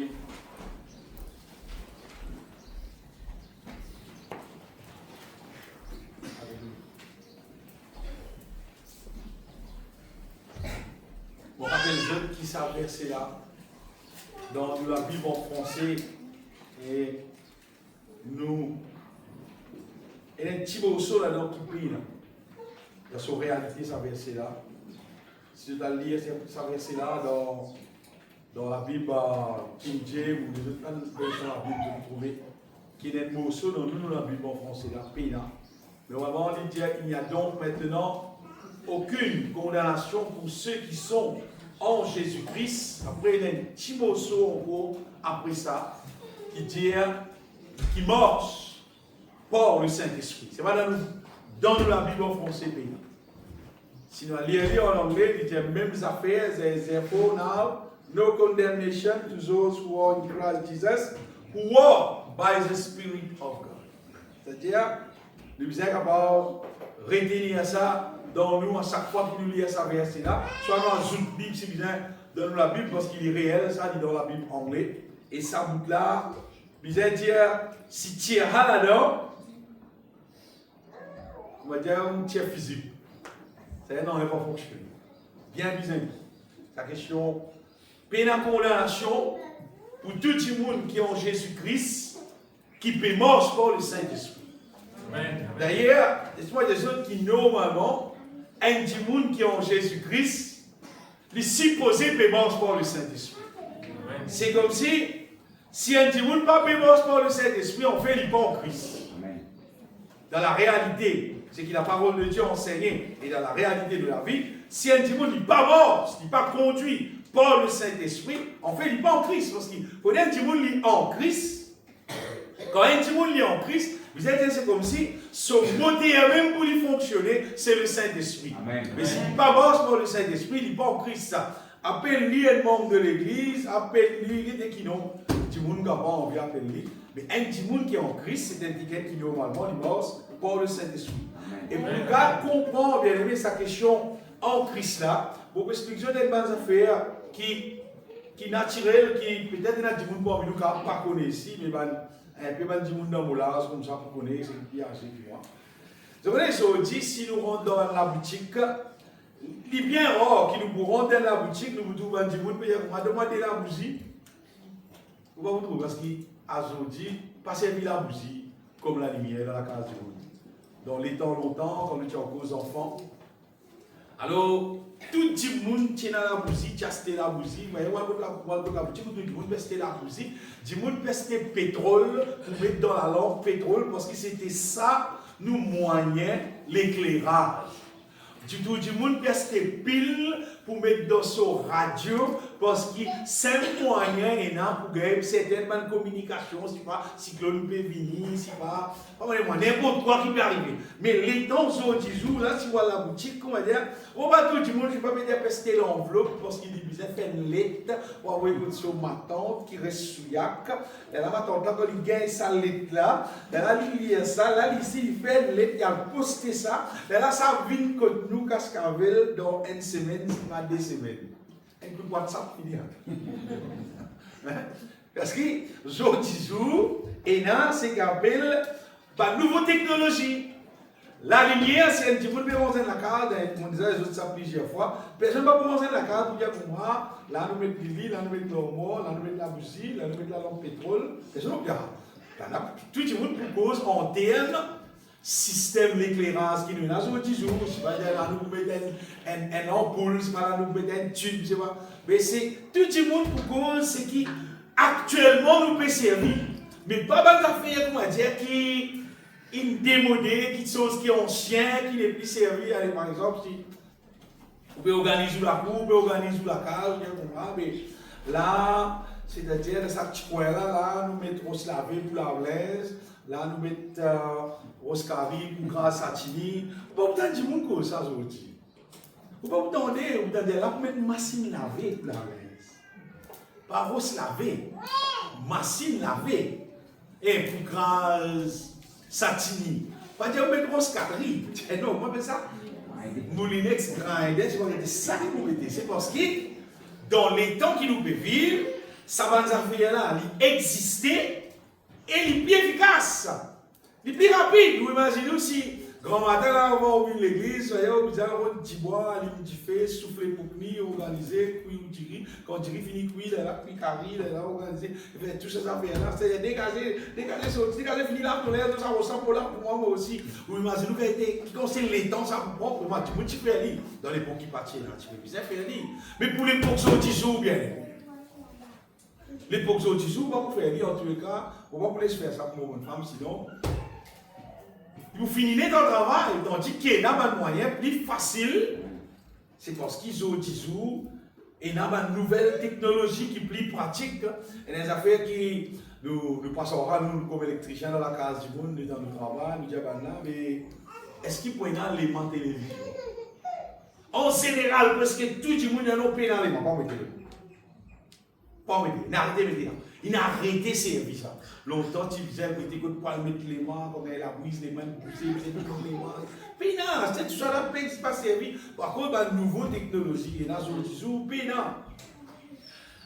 lire. Bon, rappelez-vous qui s'est versé là, dans la Bible en français, et nous, il y a un petit morceau là-dedans qui prie là. Dans son réalité, ça versé là. Si vous allez lire ça versé là dans la Bible King James ou les autres versions de la Bible, vous trouvez qu'il y a un morceau dans nous, la Bible en français là, prie là. Mais vraiment, il dit qu'il n'y a donc maintenant aucune condamnation pour ceux qui sont en Jésus-Christ. Après, il y a un petit morceau encore après ça qui dit qui marche par le Saint-Esprit. C'est pas dans nous la Bible en français. Sinon, lire en anglais, il dit mêmes affaires, therefore now, no condemnation to those who are in Christ Jesus, who walk by the Spirit of God. C'est-à-dire, nous sommes capables de retenir ça dans nous à chaque fois que nous lisons ça verset-là, soit dans une Bible, si bien dans la Bible, parce qu'il est réel, ça dit dans la Bible anglaise, et ça bout là, bien dire, si tu es là-dedans, on va dire un tiers physique. Ça n'a pas fonctionné. Bien bizarre. La question, peine à condamnation pour tout le monde qui est en Jésus-Christ, qui peut marcher par le Saint-Esprit. D'ailleurs, laisse-moi des autres qui normalement, un monde qui est en Jésus-Christ, les supposés peut marcher par le Saint-Esprit. C'est comme si un monde pas peut marcher par le Saint-Esprit, on fait l'hypo en Christ. Dans la réalité, c'est que la parole de Dieu enseignée et dans la réalité de la vie, si un démon n'est pas mort, n'est pas conduit par le Saint-Esprit, en fait, il n'est pas en Christ. Parce qu'il faut un démon est en Christ. Quand un démon est en Christ, vous êtes c'est comme si son moteur même pour lui fonctionner, c'est le Saint-Esprit. Mais s'il n'est pas mort par le Saint-Esprit, il n'est pas en Christ. Appelle-lui un membre de l'Église, appelle-lui dès qu'il n'ont démon qui n'a pas envie d'appeler. Mais un démon qui est en Christ, c'est un ticket qui normalement il mort par le Saint-Esprit. Et pour le gars comprendre bien aimé sa question en Christ là, pour expliquer des bonnes affaires qui naturelles, qui peut-être il y a des gens qui ne pas connaître ici, mais un peu des gens dans mon large, comme ça pour connaître, c'est qui assez moi. Je voulais dire, si nous rentrons dans la boutique, il est bien rare que nous rentrons dans la boutique, nous trouvons des gens qui ont demandé la bougie. Vous va vous trouver parce qu'aujourd'hui, pas servir la bougie comme la lumière dans la case du monde. Dans les temps longtemps, quand nous étions encore aux enfants. Alors, tout le monde tient la bougie, tu as acheté la bougie, mais on va la boutique, tout le monde peut acheter la bougie, tout le monde peut acheter pétrole pour mettre dans la lampe pétrole, parce que c'était ça, nous moyens, l'éclairage. Du monde peut acheter pile pour mettre dans son radio, parce que c'est un moyen pour gagner certaines communications, si pas cyclone peut venir, si pas n'importe quoi qui peut arriver. Mais les temps sont 10 jours, là, si vous allez à la boutique, comment dire, on va tout le monde, je ne vais pas mettre pester l'enveloppe, parce qu'il dit, vous fait une lettre, pour envoyer sur ma tante qui reste sous Yac. Et là, ma tante, quand il gagne sa lettre là, là, il lit ça, là, ici, il fait une lettre, il a posté ça, et là, ça vient contre nous, Cascavel, dans une semaine, pas 2 semaines. Un coup de WhatsApp, il dit. Parce que, aujourd'hui, et là, c'est qu'on appelle par nouvelle technologie. La lumière, c'est un petit peu de commencer la carte, on disait les autres ça plusieurs fois. Personne ne va commencer la carte pour dire pour moi, là nous mettons l'huile, là nous mettons l'hormone, là nous mettons la bougie, là nous mettons la lampe pétrole. Personne ne regarde. Tout le monde propose en termes système d'éclairage qui nous a aujourd'hui, c'est pas là nous mettons un ampoule, c'est pas là nous mettons un tube, c'est pas. Mais c'est tout le monde propose ce qui actuellement nous peut servir. Mais pas mal d'affaires, comment dire, qui une démodée, qui sont qui ont chien, qui n'est plus servi. Allez, par exemple, si vous pouvez organiser la cour, vous pouvez organiser la case, mais là, c'est-à-dire, dans ce petit coin-là, nous mettons Rose Lavé pour la Blaise, là, nous mettons Rose Carrie pour Grâce Satini. Vous ne pouvez pas dire que ça aujourd'hui. Vous ne pouvez pas vous dire, là, vous mettez machine lavée pour la Blaise. Pas Rose Lavé, machine lavée. Et pour Grâce Satini. Pas dire mettre grosse carrie. Non, moi je ça. Moulinex grand c'est ça que vous mettez. C'est parce que dans les temps qui nous peut vivre, ça va nous faire là, il existait et il est plus efficace. Il est plus rapide. Vous imaginez aussi, grand matin, là, on va ouvrir l'église, on va un petit bois, un petit feu, souffler pour cuire, organiser, cuire ou tirer. Quand on tire, finit cuire, là, cuire carré, là, organiser, tout ça, ça fait là, c'est dégager, finir là, pour l'air, tout ça, ressemble pour là, pour moi aussi. Vous imaginez quand c'est les temps, ça pour moi, pour moi, tu peux aller dans l'époque qui partit, là, tu peux bien faire aller. Mais pour l'époque, c'est 10 jours, bien. L'époque, c'est 10 jours, on va faire aller, en tous les cas, on va pouvoir faire ça pour une femme, sinon. Vous finissez dans le travail, tandis qu'il y a un moyen plus facile, c'est parce qu'ils ont 10 jours, et il y a une nouvelle technologie qui est plus pratique, et des affaires qui nous passons nous comme électriciens dans la case du monde, dans le travail, nous disons, mais est-ce qu'il peut y avoir un élément télévision? En général, parce que tout le monde a un pénal, pas mettre pas mettre, n'arrêtez de mettre. Il a arrêté ses services. Longtemps, tu disais que tu ne peux pas mettre les mains, comme elle a brise les mains, pousser les mains. Mais non, c'est tout ça, la peine, c'est pas servi. Par contre, la nouvelle technologie, il y a des jours, mais non.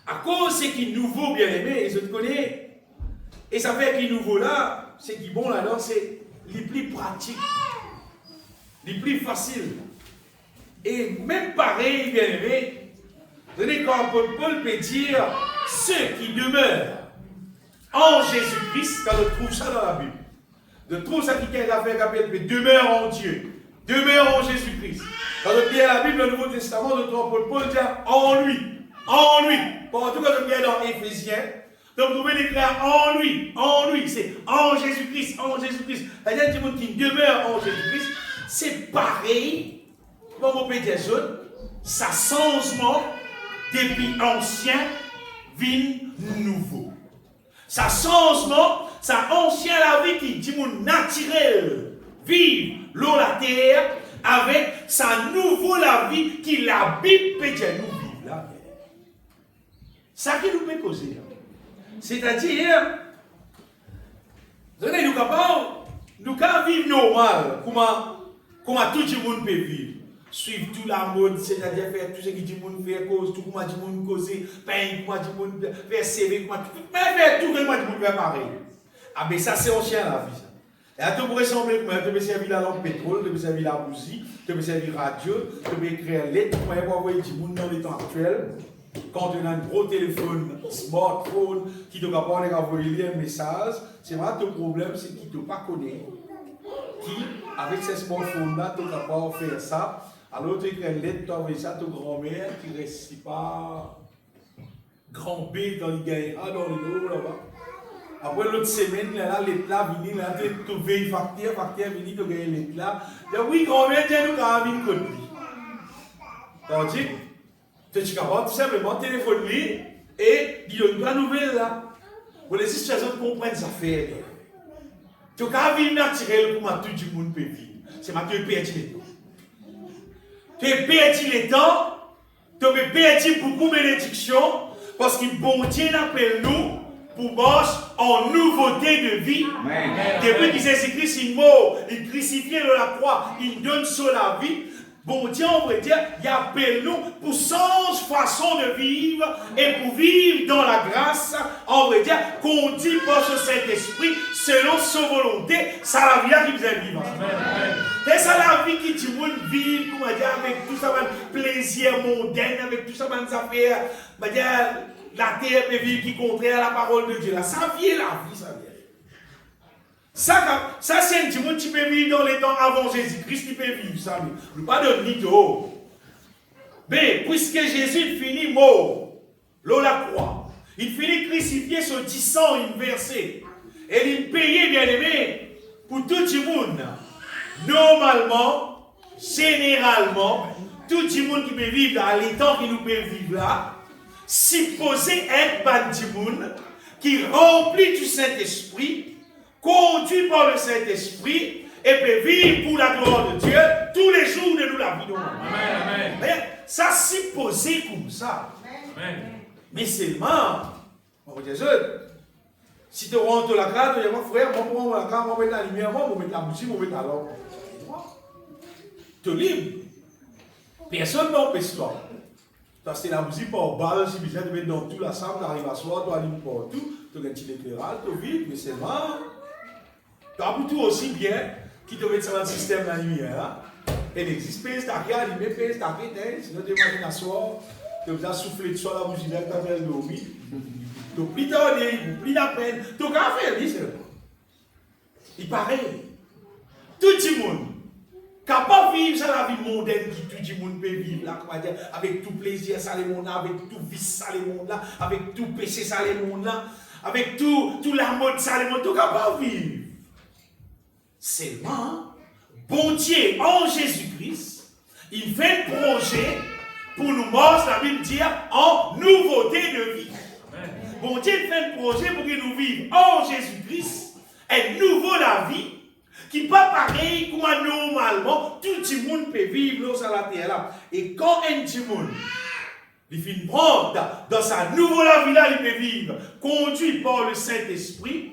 À cause, c'est qui est nouveau, bien aimé, et je te connais. Et ça fait qu'il est nouveau là, c'est qui bon là-dedans, c'est les plus pratiques, les plus faciles. Et même pareil, bien aimé, quand Paul peut dire, ceux qui demeurent en Jésus-Christ, quand on trouve ça dans la Bible, on trouve ça qui est l'affaire qu'appelle demeure en Dieu, demeure en Jésus-Christ. Quand on lit la Bible, le Nouveau Testament, on trouve Paul dit en lui, en lui. En tout cas, on lit dans Éphésiens, donc vous pouvez l'écrire en lui, c'est en Jésus-Christ, en Jésus-Christ. C'est-à-dire que les gens qui demeurent en Jésus-Christ, c'est pareil, comme on peut dire ça changement depuis ancien vient nouveau. Ça changement, ça ancien la vie qui dit mon naturel, vive l'eau la terre, avec sa nouveau la vie qui la Bible peut dire nous vivre là. Ça qui nous peut causer. C'est-à-dire, nous sommes capables, nous pouvons vivre normal, comment tout le monde peut vivre. Suivre toute la mode, c'est-à-dire faire tout ce que tout le monde fait cause, tout comment tout le monde cause, peindre, comment tout le monde faire CV, comment tout faire tout comment tout le monde fait pareil. Ah ben ça c'est ancien la vie. Et à tout pour ressembler, tu peux servir la lampe pétrole, tu peux servir la bougie, tu peux servir la radio, tu peux écrire lettre, tu peux envoyer du monde dans les temps actuels. Quand on a un gros téléphone, smartphone, qui te capable d'envoyer un message, c'est vrai ton problème, c'est qu'il ne te pas connaît. Qui, avec ces smartphones-là, tu es capable de faire ça. Alors, tu écris une lettre, tu envoies ça à ta grand-mère qui ne réussit pas grand B dans les gains dans les dos là-bas. Après l'autre semaine, là, lettre là, vini, là, tu veilles facture, vini, tu gagnes lettre là. Tu dis, oui, grand-mère, tiens, nous, quand même, côté. Tandis que tu es capable tout simplement de téléphoner et dire une bonne nouvelle là. Pour les situations de comprendre ça fait. Tu es capable de vivre naturel pour tout le monde peut vivre. C'est ma tu es perdu les temps. Tu es perdu les temps, tu es perdu beaucoup de bénédictions, parce que bon Dieu appelle nous pour marcher en nouveauté de vie. Depuis qu'il s'est Christ, il mort, il crucifié de la croix, il donne sur la vie. Bon Dieu, on veut dire, il appelle nous pour changer façon de vivre et pour vivre dans la grâce. On veut dire qu'on dit par ce Saint-Esprit, selon sa volonté, ça la vie qui vous est vivre. C'est ça la vie qui dit, vous vivre, comment dire, avec tout ça, plaisir mondain, avec tout ça, affaires, la terre peut vivre qui contraire à la parole de Dieu. Là, ça vient la vie, ça vient. Ça c'est un petit monde qui peut vivre dans les temps avant Jésus-Christ, qui peut vivre ça. Mais pas de mytho. Mais puisque Jésus finit mort, l'eau la croix, il finit crucifié sur 10 ans, une versée. Et il payait, bien aimé, pour tout le monde. Normalement, généralement, tout le monde qui peut vivre dans les temps qui nous peut vivre là, supposé être un monde qui remplit du Saint-Esprit, conduit par le Saint-Esprit et peut vivre pour la gloire de Dieu tous les jours de nous la vie. Amen. Mais ça supposé comme ça. Amen. Mais seulement, on va dire, si tu rentres la carte, tu dis, frère, on prend la carte, on met la lumière, on met la bougie, on met la lampe. Tu es libre. Personne n'empêche toi. Parce que la musique par balle, si besoin de mettre dans tout la salle, tu arrives à soir, tu allumes partout, tu as un petit éclairage, tu vis, mais c'est marrant. Tu as tout aussi bien qui te met sur le système de la lumière. Elle existe, pèse ta qui allumé, pèse ta qui sinon tu imagines à soir, tu as soufflé de soir la musique, tu as fait dormir. Tu plie ta nez, tu plie la peine, tu as fait, lui seulement. Il paraît, tout le monde, capable de vivre la vie mondaine qui tout le monde peut vivre, là, comment dire, avec tout plaisir, ça le monde là, avec tout vice, ça le monde là, avec tout péché, ça le monde là, avec tout la mode, ça le monde, tout capable de vivre. Seulement, bon Dieu, en Jésus-Christ, il fait un projet pour nous montrer, la Bible dit, en nouveauté de vie. Amen. Bon Dieu fait un projet pour que nous vivions en Jésus-Christ, un nouveau la vie, qui n'est pas pareil comme normalement, tout le monde peut vivre sur la terre là. Et quand un petit monde, il finit prendre dans sa nouvelle vie là, il peut vivre, conduit par le Saint-Esprit,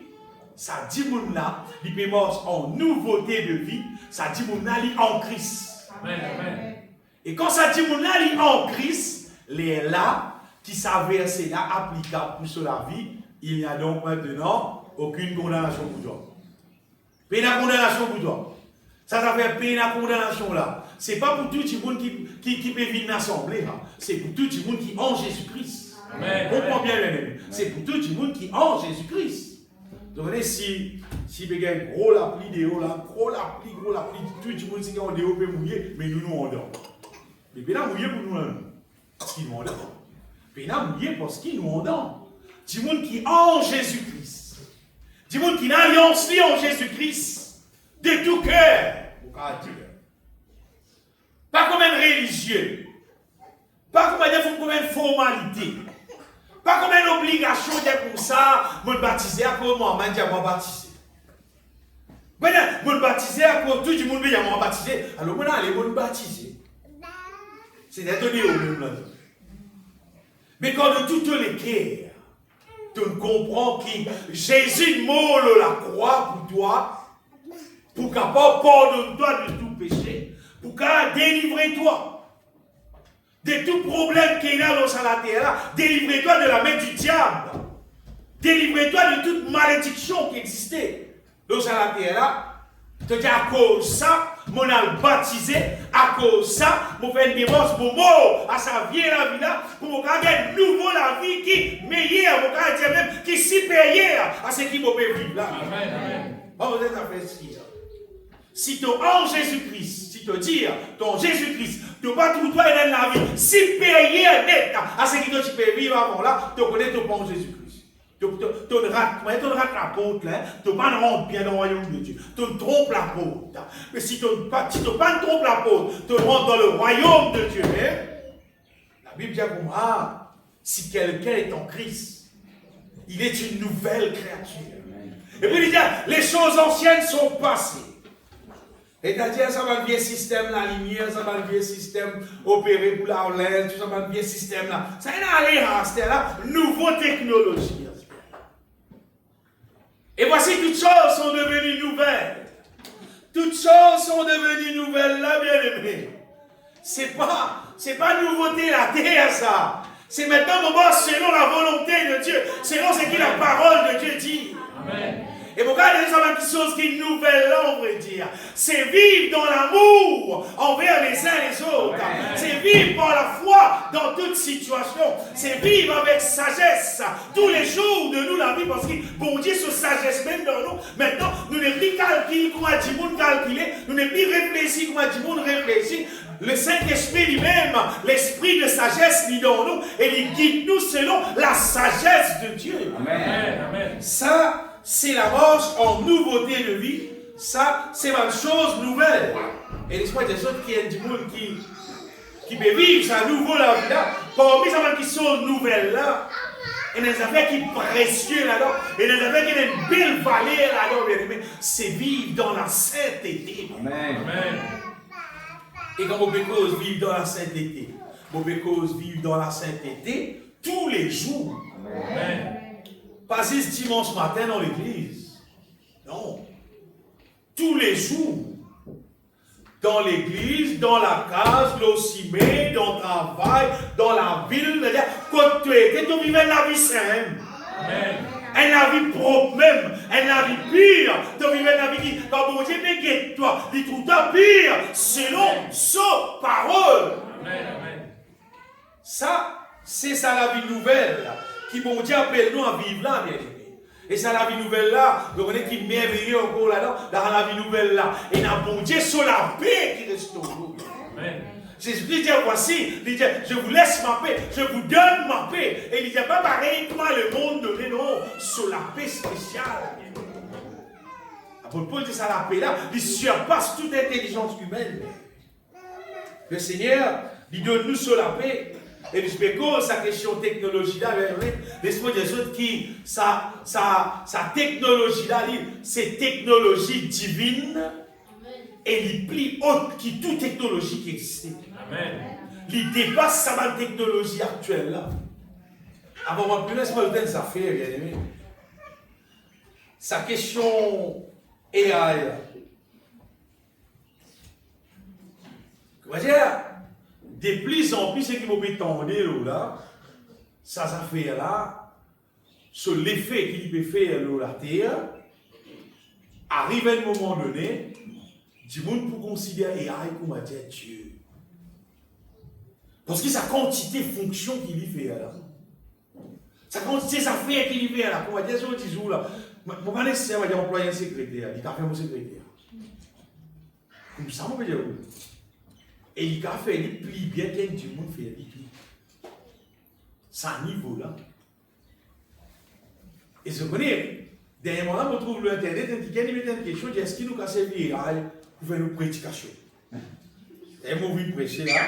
ça dit moun là, il peut mort en nouveauté de vie, ça dit moun là, il en Christ. Amen, amen. Et quand ça dit moun là, il en Christ, les là qui s'avèrent c'est là applicable pour sur la vie, il n'y a donc maintenant aucune condamnation pour toi. Peine à condamnation pour toi. Ça fait peine à condamnation là. C'est pas pour tout le monde qui peut vivre dans l'assemblée, c'est pour tout le monde qui est en Jésus-Christ. Amen. Comprends bien, bien. C'est pour tout le monde qui est en Jésus-Christ. Donc, si vous avez un gros l'appli, gros l'appli, tout le monde qui est en déo peut mouiller, mais nous on dort. Mais bien mouiller pour nous, parce qu'ils nous en dort. Bien mouiller parce qu'ils nous en dort. Tout le monde qui est en Jésus-Christ. Tout le monde qui est en alliance en Jésus-Christ, de tout cœur. Pas comme un religieux. Pas comme une formalité. Pas comme une obligation d'être comme ça, me baptiser à cause moi, je vais baptiser. Me baptiser à cause tout le monde va baptiser. Alors, moi, je vais me baptiser. C'est d'être donné au même là. Mais quand de toutes les cœurs, tu comprends que Jésus mort la croix pour toi, pour qu'il pardonne-toi de tout péché, pour qu'il délivre-toi. De tout problème qu'il y a dans la terre, délivrez-toi de la main du diable. Délivrez-toi de toute malédiction qui existait dans la terre. Tu dis à cause de ça, mon a baptisé, à cause de ça, mon fait une divorce pour mort à sa vie la vie là, pour gagner nouveau la vie qui est meilleure, pour dire même qui est supérieure à ce qui peut vivre là. Amen, amen. Bon, vous êtes à faire ce si tu es en Jésus-Christ, si tu dis, ton Jésus-Christ, tu ne pas tout toi dans la vie supérieure net à ce que tu peux vivre avant là, tu connais ton bon Jésus-Christ. Tu ne rates la porte, tu ne pas rentrer bien dans le royaume de Dieu. Tu ne trompes la porte. Mais si tu ne pas trompes la porte, tu rentres dans le royaume de Dieu. La Bible dit comme si quelqu'un est en Christ, il est une nouvelle créature. Et puis il dit, les choses anciennes sont passées. C'est-à-dire, ça va le vieux système, la lumière, ça va le vieux système opéré pour la relève, tout ça va le vieux système là. Ça y est, c'est là, nouvelle technologie. Et voici, toutes choses sont devenues nouvelles. Toutes choses sont devenues nouvelles, là, bien aimé. C'est pas nouveauté la terre, ça. C'est maintenant, selon la volonté de Dieu, selon ce que la parole de Dieu dit. Amen. Et pour regarder ça, quelque chose qui est nouvelle là, on va dire. C'est vivre dans l'amour envers les uns et les autres. C'est vivre par la foi dans toute situation. C'est vivre avec sagesse tous les jours de nous la vie. Parce que bon Dieu, ce sagesse même dans nous. Maintenant, nous ne plus calculer comme a dit monde calculer. Nous ne plus réfléchir comme a dit monde réfléchir. Le Saint-Esprit lui-même, l'esprit de sagesse vit dans nous et il guide nous selon la sagesse de Dieu. Amen. Amen. Ça, c'est la marche en nouveauté de vie. Ça, c'est une chose nouvelle. Et laisse-moi des autres qui aiment du monde qui peut vivre sa nouvelle vie là. Parmi ces qui sont nouvelles là, il y a des affaires qui sont précieuses là-dedans. Il y a des affaires qui ont une belle valeur là-dedans, bien aimé. C'est vivre dans la sainteté. Amen. Amen. Et quand Bobécose vit dans la sainteté, Bobécose vit dans la sainteté tous les jours. Amen. Pas ce dimanche matin dans l'église. Non. Tous les jours. dans l'église, dans la case, l'ocimé, dans le travail, dans la ville, quand tu es, tu vives la vie saine. Elle la vie propre même, elle la vie pire. Tu vives la vie qui, quand bon Dieu me toi, il trouve ta pire, selon sa parole. Ça, c'est ça la vie nouvelle, qui bon Dieu appelle nous à vivre là, bien aimé. Et ça, la vie nouvelle là, vous voyez qui merveilleux encore là-dedans, dans la vie nouvelle là. Et il y a bon Dieu sur la paix qui reste au nous. Jésus-Christ dit, voici, il dit, je vous laisse ma paix, je vous donne ma paix. Et il dit, pas pareil, toi le monde donné, non, sur la paix spéciale. Apôtre Paul dit ça, la paix là, il surpasse toute intelligence humaine. Le Seigneur, il donne nous sur la paix. Et je peux cause sa question technologie là, l'esprit des autres qui, sa technologie là, c'est technologie divine et il plie haute qui toute technologie qui existe. Il dépasse sa technologie actuelle là. Avant moi, plus laisse-moi le temps de ça faire, bien aimé. Sa question AI. Comment dire? De plus en plus, ce qui m'a prétendu là, ça fait là, sur l'effet qu'il peut faire la terre, arrive à un moment donné, du monde pour considérer AI comme Dieu. Parce que sa quantité de fonctions qu'il y fait là, sa quantité d'affaires qu'il y fait là, pour dire sur le petit jour là, je ne vais pas nécessairement employer un secrétaire, il a fait mon secrétaire. Comme ça, je peux dire. Et il a fait, il plie bien, qu'il y a du monde fait, il plie. C'est un niveau là. Et je connais, dernièrement, on trouve l'Internet, il y a une question, est-ce qu'il nous a servi pour faire une prédication? Et moi, je prêcher là,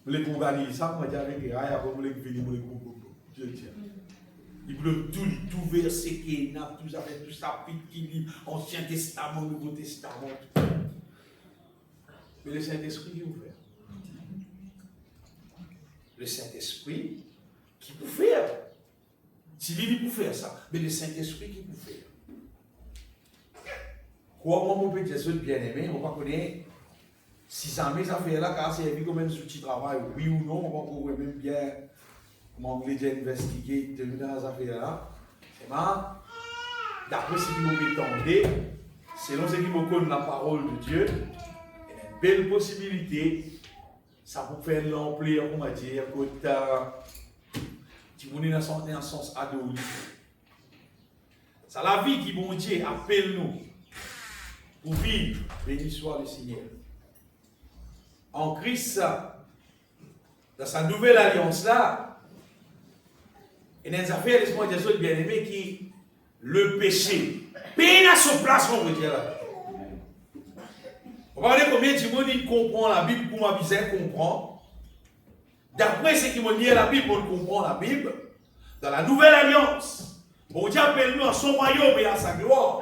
je vais organiser ça, je vais dire avec les rails, après je vais venir, je vais dire. Il veut tout verset qui est là, tout ça, tout ça, qui lit Ancien Testament, Nouveau Testament. Mais le Saint-Esprit qui vous fait. Le Saint-Esprit qui peut faire. Si lui peut faire ça, mais le Saint-Esprit qui peut faire. Quoi, moi, mon petit soeur bien-aimé, on va connaître si ça mes affaires là, car c'est comme un outil de travail, oui ou non, on va même bien, comment on dit, investiguer, dans les affaires là. C'est marrant. D'après ce qui m'a étendu, selon ce qui me connaît la parole de Dieu, belle possibilité, ça peut faire l'ampleur, on va dire, quand tu es dans un sens adoré. C'est la vie qui, bon Dieu, appelle nous pour vivre, béni soit le Seigneur. En Christ, dans sa nouvelle alliance là, et dans les affaires, laisse-moi dire ça, bien-aimé, qui le péché, peine à son place, on va dire là. Regardez combien de monde comprend la Bible pour ma bizarre comprend. D'après ce qui m'a dit la Bible, on comprend la Bible. Dans la nouvelle alliance, bon Dieu appelle nous à son royaume et à sa gloire.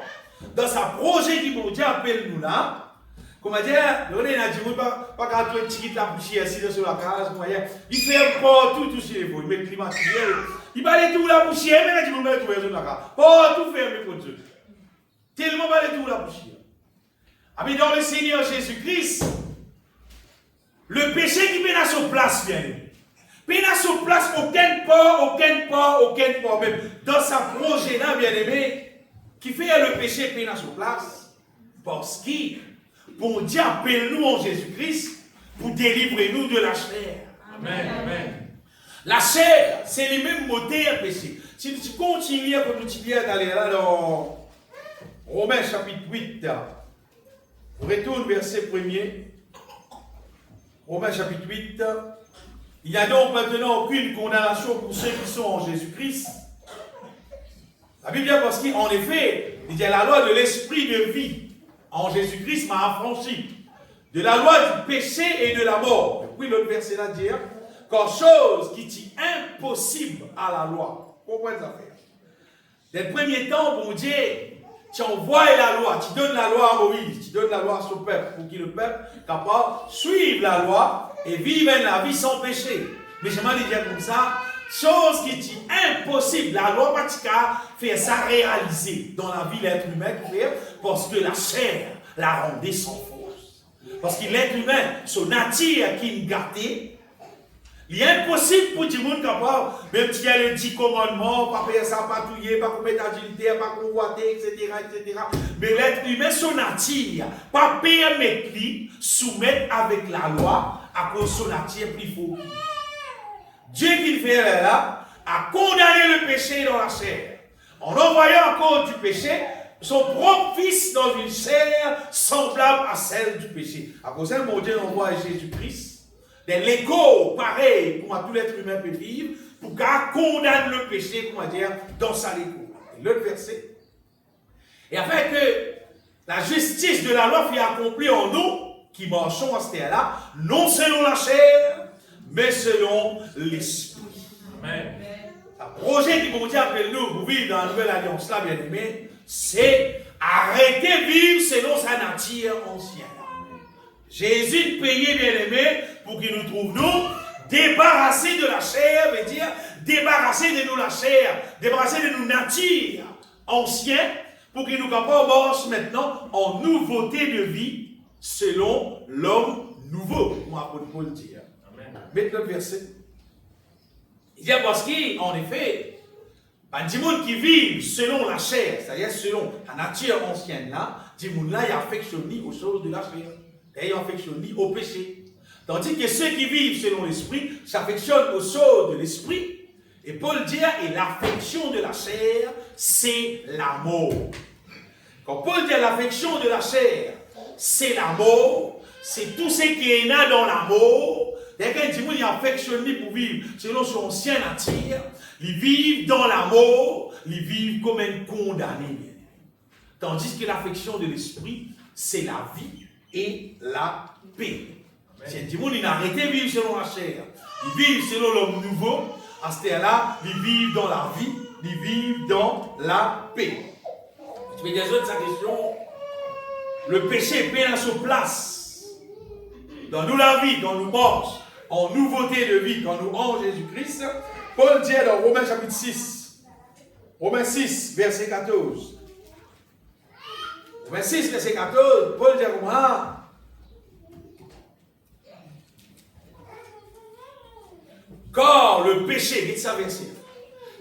Dans sa projet qui bon Dieu appelle nous là. Comment dire, on a dit, pas quand tu es petit, la poussière assis sur la case, il fait partout tout sur les voies, il met le climatiseur, il balaye tout la poussière, mais là tu me mets tout sur la case. Partout fermé pour Dieu. Tellement balaye tout la poussière. Ah, mais dans le Seigneur Jésus-Christ, le péché qui met à son place, bien aimé. Met à son place aucun pas, même dans sa projet là, bien aimé, qui fait le péché met à son place. Parce que, bon Dieu appelle nous en Jésus-Christ pour délivrer nous de la chair. Amen. Amen. La chair, c'est les mêmes moteurs péché. Si tu continues, comme tu viens d'aller là dans Romains chapitre 8, retourne verset 1er. Romains chapitre 8. Il n'y a donc maintenant aucune condamnation pour ceux qui sont en Jésus-Christ. La Bible dit parce qu'en effet, il y a la loi de l'esprit de vie en Jésus-Christ m'a affranchi de la loi du péché et de la mort. Et puis l'autre verset là dit qu'en chose qui est impossible à la loi. Comprenez ça fait. Dès le premier temps, bon Dieu, tu envoies la loi, tu donnes la loi à Moïse, tu donnes la loi à son peuple, pour que le peuple capable suive la loi et vive la vie sans péché. Mais je m'en dire comme ça, chose qui est impossible, la loi pratica fait ça réaliser dans la vie de l'être humain, parce que la chair la rendait sans force. Parce que l'être humain, son nature qui est gâtée, il est impossible pour tout le monde capable, même s'il y a les 10 commandements, pas faire ça, pas touiller, pas commettre adultère, pas convoiter, etc., etc. Mais l'être humain, son nature, pas permettre lui soumettre avec la loi à cause de son nature plus fort. Dieu qui fait là, a condamné le péché dans la chair. En envoyant à cause du péché, son propre fils dans une chair semblable à celle du péché. À cause de ça, mon Dieu envoie Jésus-Christ. L'écho, pareil, comment tout l'être humain peut vivre, pour qu'il condamne le péché, comment dire, dans sa l'écho. L'autre verset. Et afin que la justice de la loi fût accomplie en nous, qui marchons à cette terre-là, non selon la chair, mais selon l'esprit. Amen. Le projet qui mon Dieu appelle nous pour vivre dans la nouvelle alliance là, bien aimé, c'est arrêter de vivre selon sa nature ancienne. Jésus payait, bien aimé, pour qu'il nous trouve, nous, débarrassés de la chair, veut dire débarrassés de nous la chair, débarrassés de nos natures anciennes, pour qu'il nous marche maintenant en nouveauté de vie, selon l'homme nouveau, comme l'apôtre Paul dit. Mettez le verset. Il dit parce qu'en effet, il y a des gens qui vivent selon la chair, c'est-à-dire selon la nature ancienne, là, des gens là, ils affectionnent aux choses de la chair. Et ils affectionnent au péché. Tandis que ceux qui vivent selon l'esprit s'affectionnent aux choses de l'esprit. Et Paul dit, et l'affection de la chair, c'est la mort. Quand Paul dit l'affection de la chair, c'est la mort, c'est tout ce qui est là dans la mort. Dès qu'un dit, il affectionne pour vivre selon son ancien nature, ils vivent dans la mort, ils vivent comme un condamné. Tandis que l'affection de l'esprit, c'est la vie et la paix. Si un démon, il a arrêté de vivre selon la chair, ils vivent selon l'homme nouveau, à ce terre-là, ils vivent dans la vie, ils vivent dans la paix. Tu peux dire sa question, le péché prend sa place dans nous la vie, quand nous marchons en nouveauté de vie, quand nous en Jésus-Christ. Paul dit dans Romains chapitre 6, Romains 6, verset 14. Romains 6, verset 14, Paul dit à Romains, car le péché, dites ça verset,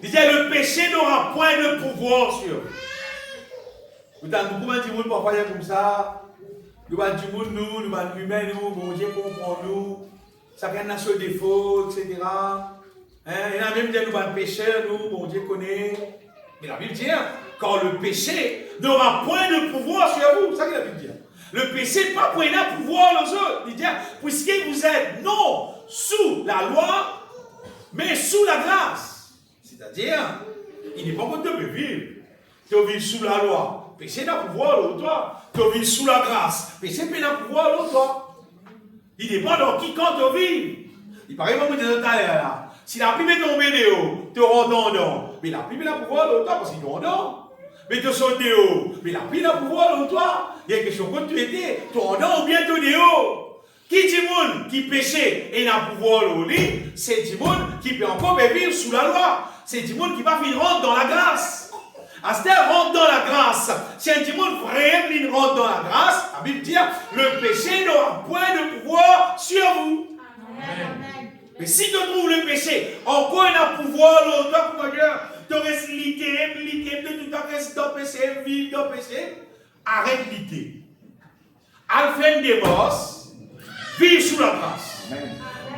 il dit le péché n'aura point de pouvoir sur vous. Vous avez beaucoup de monde parfois comme ça, nous avons du monde, nous avons l'humain, nous, bon Dieu comprend nous, chacun a ses défauts, etc. Il y en a même qui nous avons pécheurs, nous, bon Dieu connaît. Mais la Bible dit, car le péché n'aura point de pouvoir sur vous. C'est ça que la Bible dit. Le péché n'a pas point de pouvoir aux autres. Il dit, puisque vous êtes non sous la loi, mais sous la grâce. C'est-à-dire, il n'est pas bon de vivre. Tu vis sous la loi. Péché n'a pouvoir sur toi. Tu vis sous la grâce. Péché n'a pouvoir sur toi. Il dépend dans qui quand tu vis. Il paraît que vous dites là. Si la pluie est tombée de haut, tu rentres dedans. Mais la pluie n'a pouvoir sur toi parce qu'il est dedans. Mais tu sautes de haut. Mais la pluie n'a pouvoir sur toi. Il y a quelque chose que tu étais. Tu rentres dedans ou bien tu es de haut. Qui dit monde qui péché et n'a pouvoir sur lui, c'est du monde qui peut encore vivre sous la loi. C'est du monde qui va finir rentrer dans la grâce. À ce temps, rentre dans la grâce. Si un monde vraiment rentre dans la grâce, la Bible dit le péché n'aura point de pouvoir sur vous. Amen. Mais si tu trouves le péché, encore il a pouvoir sur toi, comment dire, tu restes liqué, tout le temps reste dans le péché, vivre dans le péché, arrête liqué. Alphen des bosses, vive sous la grâce.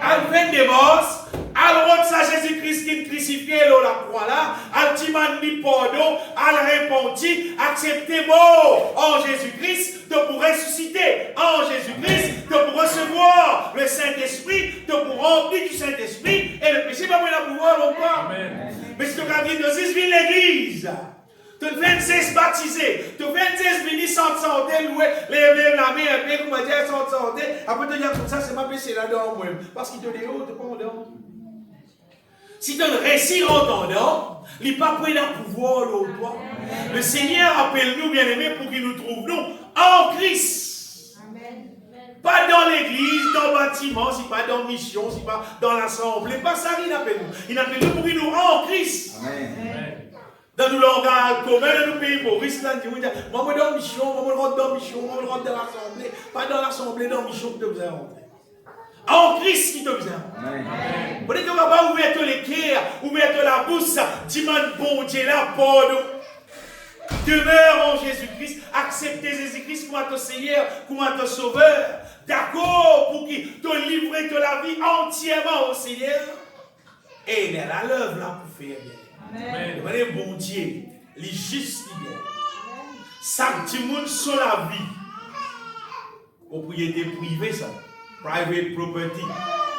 Alphen des bosses, alors ça Jésus-Christ qui est crucifié dans la croix là, altiman ni pardon, al repenti, accepter mort en Jésus-Christ, de pour ressusciter en Jésus-Christ, de pour recevoir le Saint-Esprit, de pour remplir du Saint-Esprit, et le péché va pouvoir pouvoir encore. Mais si tu as dit de 6 000 l'église, tu 26 baptisés, tu 26 venus sans santé, lève la main un peu, comme dire sans santé, après te dire comme ça, c'est ma péché là-dedans moi-même, parce qu'il te dit, oh, tu pas en dedans. Si tu as un récit en dedans, il n'est pas pris le pouvoir de toi. Le Seigneur appelle-nous, bien-aimés, pour qu'il nous trouve, nous, en Christ. Amen. Pas dans l'église, dans le bâtiment, si pas dans la mission, si pas dans l'assemblée. Pas ça qu'il appelle nous. Il appelle nous pour qu'il nous en Christ. Amen. Dans nos langages communs, dans nos pays pauvres, là, on dit, moi, je suis dans mission, moi, je rentre dans mission, moi, je rentre dans l'assemblée, pas dans l'assemblée, dans mission que tu veux rentrer. En Christ qui te besoin. Vous dites que papa, vous mettez les cœurs, vous mettez la bouche, dis-moi, bon Dieu, là, pour nous. Demeure en Jésus-Christ, acceptez Jésus-Christ comme ton Seigneur, comme ton Sauveur. D'accord, pour qu'il te livre de la vie entièrement au Seigneur. Et il est à l'œuvre là pour faire bien. Amen. Vous voyez, bon Dieu, il est juste bien. Ça, tout le monde sur la vie. Propriété privée, ça. Private property.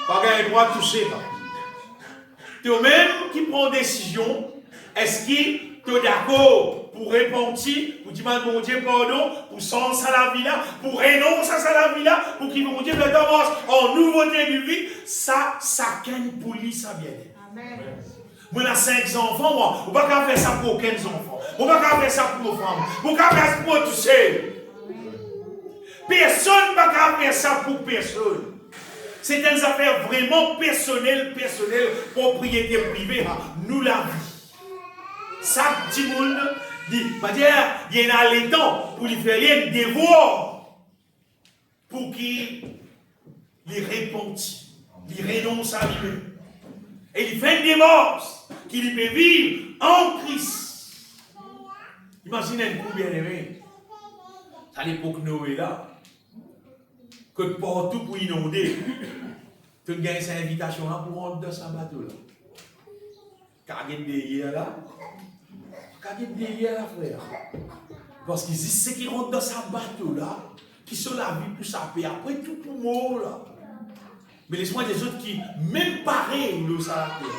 Pas de droit de toucher. Toi-même qui prend décision, est-ce que tu es d'accord pour repentir, pour dire mon Dieu pardon, pour sens à la vie là, pour renoncer à la vie là, pour qu'il mon Dieu me commence en nouveauté de vie, ça gagne pour lui, ça bien. Amen. Moi, j'ai 5 enfants, moi, on ne peut pas faire ça pour aucun enfant. On ne peut pas faire ça pour nos femmes. On ne peut pas faire ça pour toucher. Personne ne peut pas faire ça pour personne. C'est une affaire vraiment personnelle, propriété privée. Nous la vie. Ça, petit monde dit, il y en a les temps pour lui faire un devoir pour qu'il repentit, il renonce à lui-même. Et il fait une démarche qu'il peut vivre en Christ. Imaginez un coup bien aimé. À l'époque Noé là. Que partout pour inonder, tu gagnes cette invitation là pour rentrer dans ce bateau là. Carguer derrière là. Carguer derrière là, frère. Parce qu'ils disent ceux qui rentrent dans ce bateau là, qui sont la vie pour sa paix, après tout pour mort là. Mais laisse-moi des autres qui, même pareil, nous ça la paix.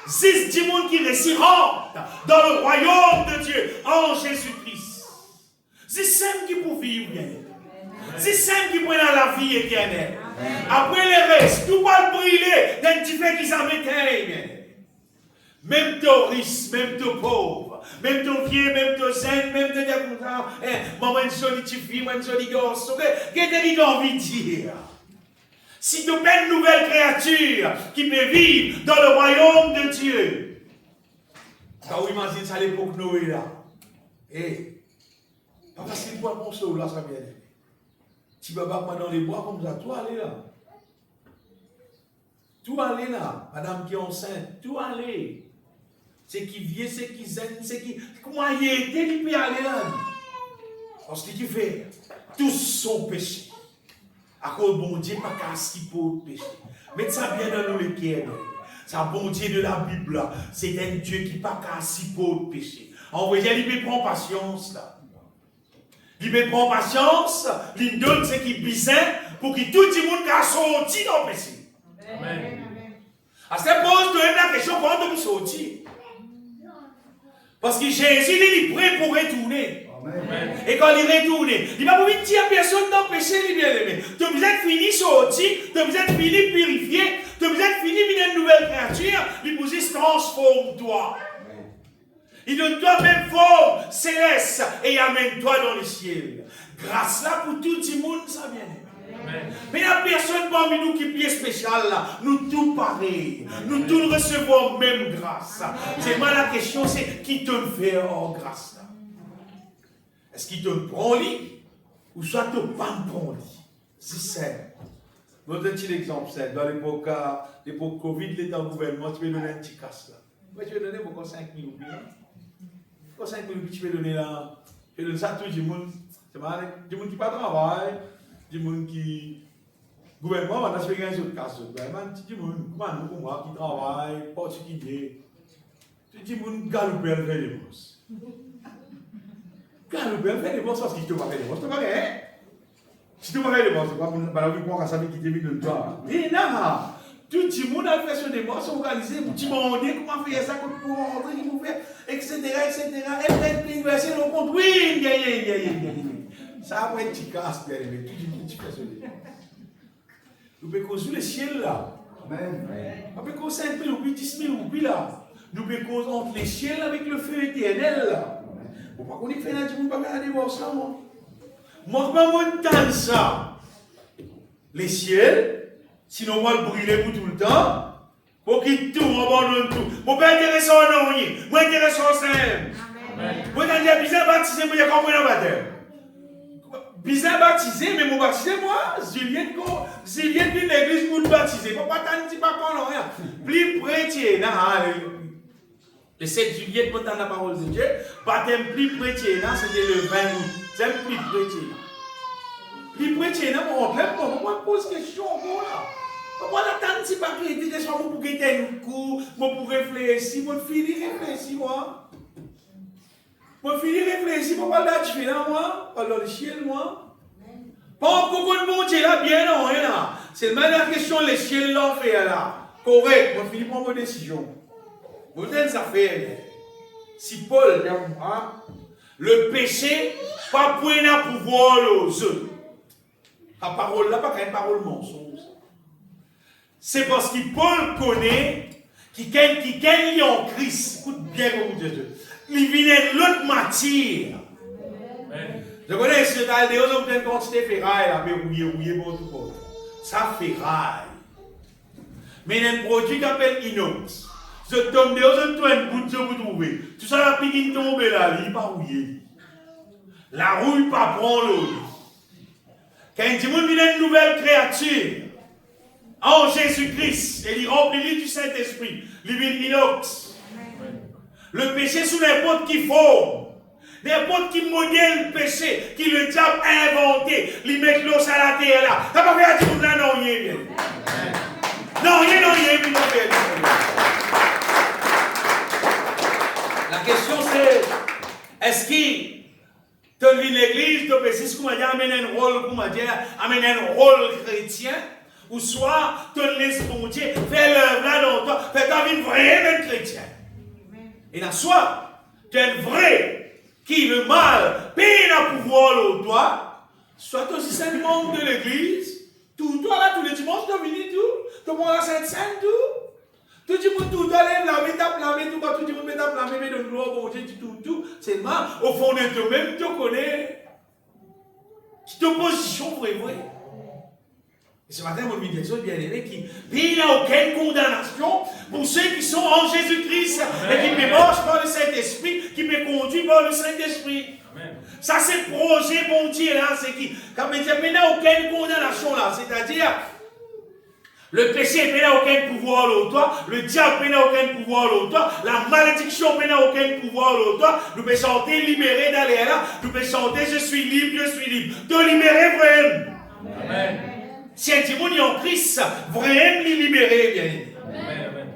6 démons qui rentrent dans le royaume de Dieu en Jésus-Christ. C'est simple qui pour vivre bien. C'est simple qui prend la vie éternelle. Après le reste, tout va brûler d'un petit fait qui s'en met. Même ton riche, même ton pauvre, même ton vieux, même ton zen, même ton diaconat, maman une jolie petite fille, moi une jolie garçon, qu'est-ce que tu as envie de dire? Si tu es une nouvelle créature qui peut vivre dans le royaume de Dieu, quand vous imaginez ça à l'époque Noé là, pas facile pour un console là, ça vient. Tu ne vas pas dans les bois comme ça, tout aller là. Tout aller là. Madame qui est enceinte, tout aller. C'est qui vient, c'est qui zen, c'est qui. Comment il était, il peut aller là. Parce qu'il fait, tous sont péchés. À cause bon Dieu, pas qu'à ce qu'il peut pécher. Mettez ça bien dans le cœur. Ça, bon Dieu de la Bible là, c'est un Dieu qui pas qu'à ce qu'il peut pécher. En vrai, il peut prendre patience là. Il me prend patience, il donne ce qui est bizarre pour que tout le monde soit sorti dans le péché. Amen. À cette pause, tu as la question comment tu sortir. Parce que Jésus il est prêt pour retourner. Amen. Et quand il retourne, il va pas dire à personne dans le péché, il bien aimé. Tu as besoin de finir sorti, tu as besoin de finir purifié, tu as besoin de finir une nouvelle créature, il vous dit transforme-toi. Il donne-toi même forme céleste et amène-toi dans le ciel. Grâce là pour tout le monde, ça vient. Mais il n'y a personne parmi nous qui est bien spécial là. Nous tous pareils. Nous tous recevons même grâce. C'est moi la question, c'est qui te fait en grâce là? Est-ce qu'il te prend lit ou soit te pas prend lit? C'est simple. Notre petit exemple, c'est dans l'époque Covid, l'État gouvernement, tu peux donner un petit casse là. Mais tu peux donner pourquoi 5 000 roupies. Pourquoi 5 000 roupies tu peux donner là? Tu peux donner ça à tout le monde. C'est mal. Du monde qui pas travail, du monde qui. Gouvernement, on a fait un autre casse. Gouvernement, du monde, comment nous, moi, qui travaille, particulier. Du monde, galopé, fait des bosses. Galopé, fait des bosses parce qu'il te va faire des bosses. Tu vas rien. Si tu vas faire des bosses, c'est pas pour la vie pour qu'on sache qui te vient de toi. Et là, tout le monde a fait sur des bosses organisées pour te demander comment faire ça, pour rentrer, comment faire, etc. Et peut-être l'université, on compte, oui, ça va être petit casse, bien aimé. Tout le monde fait sur des bosses. Nous pouvons causer le ciel là. Amen. Nous pouvons causer 5 000 roupies, 10 000 roupies là. Nous pouvons causer entre les ciels avec le feu éternel là. Pour pas qu'on y fait là, tu ne peux pas faire des bosses là, moi. Moi, je ne peux pas ça. Les ciels, sinon on va le brûler pour tout le temps. Pour qu'il tout, abandonne tout. Mon père intéressant non rien. Moi intéressant c'est. Moi quand j'ai bizarre baptisé, moi j'ai compris le baptême. Bizarre baptisé, mais mon baptisé moi, Julien vient de l'église pour le baptiser. Papa t'en dit pas qu'on rien. Plus prêtier, le 7 juillet, quand on a la parole de Dieu, baptême plus prêtier, c'était le 20 août. C'est plus prêtier. Plus prêtier, mon oncle, moi pose question encore là. Pourquoi l'attendre si pas que il dit que soit pour quitter un coup, pour réfléchir, mon fils réfléchir moi. Mon fils réfléchir, pourquoi là tu fais là moi, alors le ciel moi. Pas beaucoup de monde là bien non rien là. C'est même la question le ciel l'en fait là. Correct, mon fils prend vos décisions. Vous êtes ça fait. Si Paul le péché pas pour un pouvoir aux autres. La parole là pas qu'une parole mensonge. C'est parce que Paul connaît qui gagne en Christ. Écoute bien comme Dieu. Il vient de l'autre matière. Je connais ce dans des autres une quantité de ferraille là, mais rouillé pour tout monde. Ça ferraille. Mais il y a un produit qui s'appelle inox. Je tombe des autres un bout de vous trouver. Tout ça la pique tombe là, il n'est pas rouillé. La rouille pas prendre l'eau. Quand il dit qu'il y a une nouvelle créature. En Jésus-Christ, et il remplit du Saint-Esprit, l'huile inox. Le péché sous n'importe qui forme, n'importe qui modèle le péché, qui le diable a inventé, il met l'eau sur la terre là. Ça va faire dire là, non, rien. Non, rien, puis non, rien. La question c'est, est-ce qu'il te vit l'église, te péché, ce qu'on m'a dit, amène un rôle chrétien? Ou soit, te laisse mon Dieu, fais l'œuvre là dans toi, fais ta vie vraie chrétien. Et là, soit, tu es vrai, qui le mal, peine à pouvoir au toi, soit aussi c'est le membre de l'église, tout toi là, tous les dimanches, tu viens tout, tu prends la Sainte-Sainte, tout. Tout le monde, tout doit lève la main, tape la main, tout le monde met tape la main, mais de gloire, bon Dieu, tout. C'est mal, au fond de toi-même, tu connais, qui t'opposition vraie. Et ce matin, mon médiation bien aimé, il n'y a aucune condamnation pour ceux qui sont en Jésus-Christ et qui me marchent par le Saint-Esprit, qui me conduisent par le Saint-Esprit. Ça, c'est le projet, mon Dieu, là, c'est qui, quand il n'y a aucune condamnation là, c'est-à-dire, le péché n'a aucun pouvoir sur toi, le diable n'a aucun pouvoir sur toi, la malédiction n'a aucun pouvoir sur toi, nous pouvons chanter libéré d'aller là, nous pouvons chanter je suis libre, de libérer vraiment. Amen. Si un démon en Christ, vraiment les libérer, bien aimé. Amen.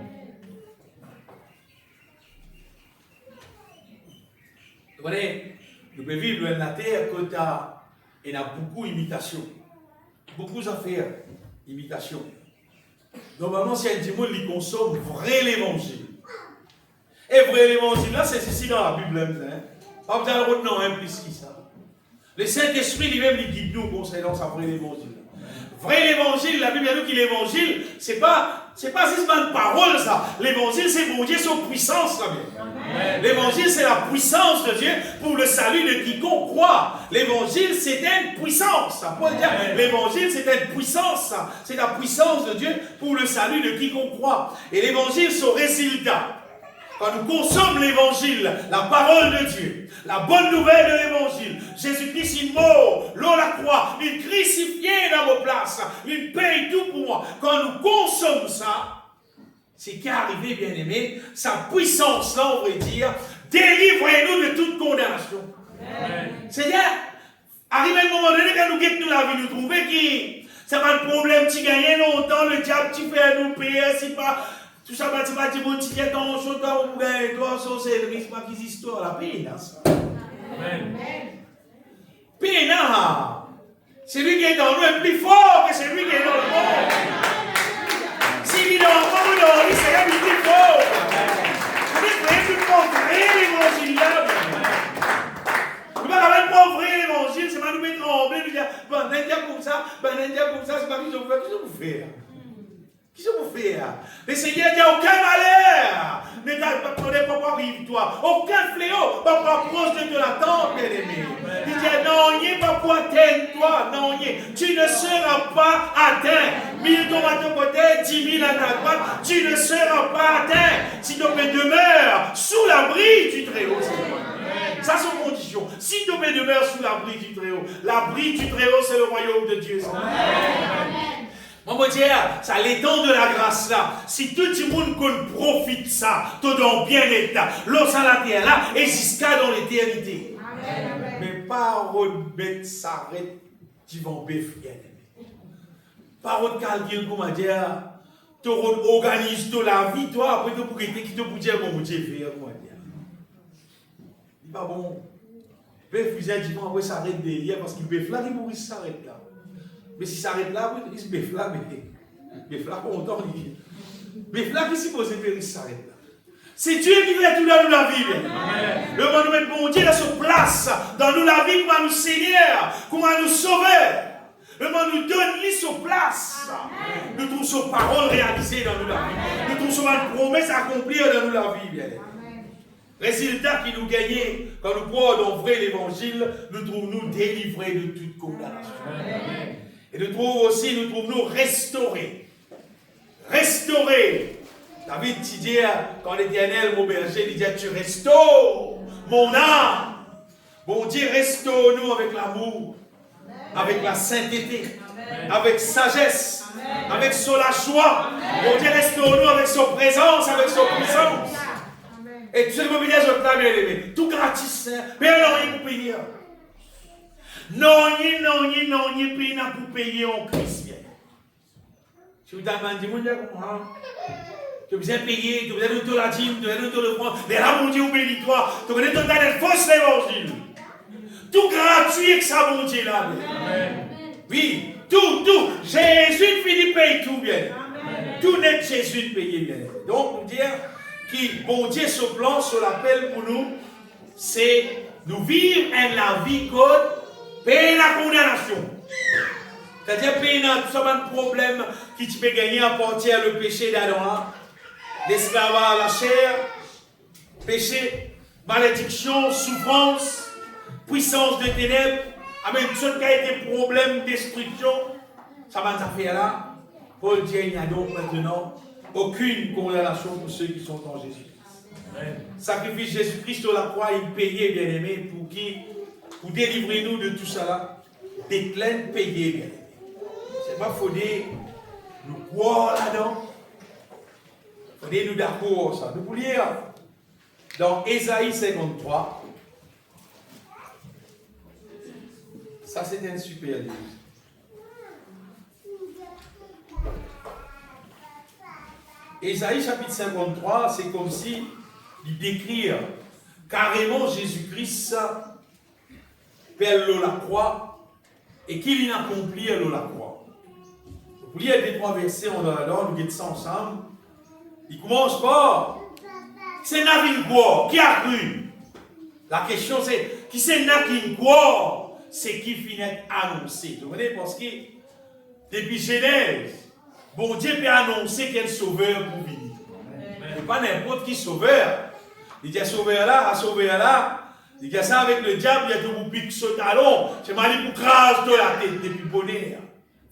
Vous voyez, nous pouvons vivre dans la terre quand il y a beaucoup d'imitations, beaucoup d'affaires, imitations. Normalement, si un démon il consomme vrai l'évangile. Et vrai l'évangile, là, c'est ici dans la Bible. Pas besoin de retenir plus que ça. Le Saint-Esprit lui-même, il guide nous concernant sa vrai l'évangile. Vrai l'évangile, la Bible a dit que l'évangile, c'est pas juste une parole, ça. L'évangile, c'est mon Dieu, son puissance, là bien. L'évangile, c'est la puissance de Dieu pour le salut de quiconque croit. L'évangile, c'est une puissance. Ça peut dire, l'évangile, c'est une puissance, ça. C'est la puissance de Dieu pour le salut de quiconque croit. Et l'évangile, son résultat. Quand nous consommons l'évangile, la parole de Dieu, la bonne nouvelle de l'évangile, Jésus-Christ il mort, l'eau la croix, il crucifié dans vos places, il paye tout pour moi. Quand nous consommons ça, c'est qui est arrivé, bien aimé, sa puissance là, on va dire, délivrez-nous de toute condamnation. C'est-à-dire, arrive un moment donné, quand nous guettons la vie, nous trouvons que c'est pas le problème, tu gagnes longtemps, le diable, tu fais nous payer, c'est pas. Tout ça, tu vas dire, tu tiens ton chose, toi, c'est le risque, qui histoire, la peine, ça. Amen. Peine, c'est lui qui est dans nous est plus fort que celui qui est dans le monde. S'il est dans le monde, c'est lui qui est plus fort. C'est plus fort, vrai l'évangile là. Nous ne pouvons pas vrai l'évangile, c'est pas nous mettre en blé, nous dire, ben, un dia comme ça, c'est pas qui je vous fais. Qu'est-ce que vous faites? Le Seigneur dit aucun malheur ne pas arriver toi. Aucun fléau va pas proche de la tente, bien-aimé. Il dit non, il pas pour atteindre toi. Non, tu ne seras pas atteint. 1000 tombent à ton côté, 10 000 à ta droite. Tu ne seras pas atteint. Si tu demeures sous l'abri du Très-Haut. Ça, c'est une condition. Si tu demeures sous l'abri du Très-Haut, c'est le royaume de Dieu. Amen. Mon Dieu, ça l'étend de la grâce là. Si tout le monde profite de ça, tout dans bien-être, l'eau à la terre là, et jusqu'à dans l'éternité. Mais pas remettre s'arrête, tu vas en bœuf, bien-aimé. Pas de calcul, comment dire, tu organises la vie, toi, après tu pourrais qui te pour dire, mon Dieu, faire, comment dire. Il pas bon. Bœuf, vous avez dit, après s'arrête derrière, parce que bœuf là, il pourrait s'arrêter là. Mais si ça arrête là, il se bœuf là, mais bœuf là, content, bœuf là, qui s'y pose, il s'arrête là. C'est Dieu qui fait tout dans nous la vie. Le monde nous met bon Dieu dans sa place, dans nous la vie, comment nous Seigneur, comment nous sauver. Le monde nous donne lui sa place. Nous trouvons sa parole réalisée dans nous la vie. Nous trouvons sa promesse accomplie dans nous la vie. Bien. Résultat qui nous gagnait, quand nous croyons dans vrai l'évangile, nous trouvons nous délivrés de toute condamnation. Et nous trouvons nous restaurés. Restaurés. David dit, quand l'Éternel, mon berger, il dit, tu restaures mon âme. Bon Dieu, restaure-nous avec l'amour, avec la sainteté, avec sagesse, avec la joie. Bon Dieu, restaure-nous avec sa présence, avec sa puissance. Et tout ce que vous dire, je t'ai bien aimé. Tout gratis, mais alors il pour payer. Non, il paye pour payer en Christ. Si vous avez dit, vous comment que vous avez payé, que vous avez donné la dîme, que vous avez donné le franc, mais là, mon Dieu, vous bénit toi, que vous avez donné la fausse évangile. Tout gratuit que ça, mon Dieu, là. Amen. Oui, tout. Jésus finit paye tout bien. Amen. Tout n'est que Jésus paye bien. Donc, pour dire que bon Dieu, ce plan, ce l'appel pour nous, c'est nous vivre la vie code, payer la condamnation. C'est-à-dire payer un problème qui tu peux gagner à partir le péché d'Adam. L'esclavage, la chair, péché, malédiction, souffrance, puissance de ténèbres, avec tout ce qui a été problème, destruction, ça va nous faire là. Paul dit, il n'y a donc maintenant aucune condamnation pour ceux qui sont en Jésus-Christ. Sacrifice Jésus-Christ sur la croix, il payait, bien aimé, pour délivrer nous de tout ça là. Des plaines payées, bien aimé. C'est pas faudé nous croire là-dedans. Il faut nous d'accord ça. Nous pouvons lire dans Ésaïe 53. Ça, c'est un super livre. Ésaïe chapitre 53, c'est comme si il décrit carrément Jésus-Christ père la croix et qu'il y accomplit la croix. Vous pouvez lire les 3 versets, on va nous guetter ça ensemble. Il commence par c'est Navin quoi qui a cru. La question c'est qui c'est Navin quoi, c'est qui finit annoncé. Vous voyez, parce que depuis Genèse, bon Dieu peut annoncer quel sauveur pour venir. Mais pas n'importe qui sauveur. Il dit sauveur là. Il dit ça avec le diable, il y a tout pour piquer ce talon. C'est mal pour craser de la tête depuis bonheur.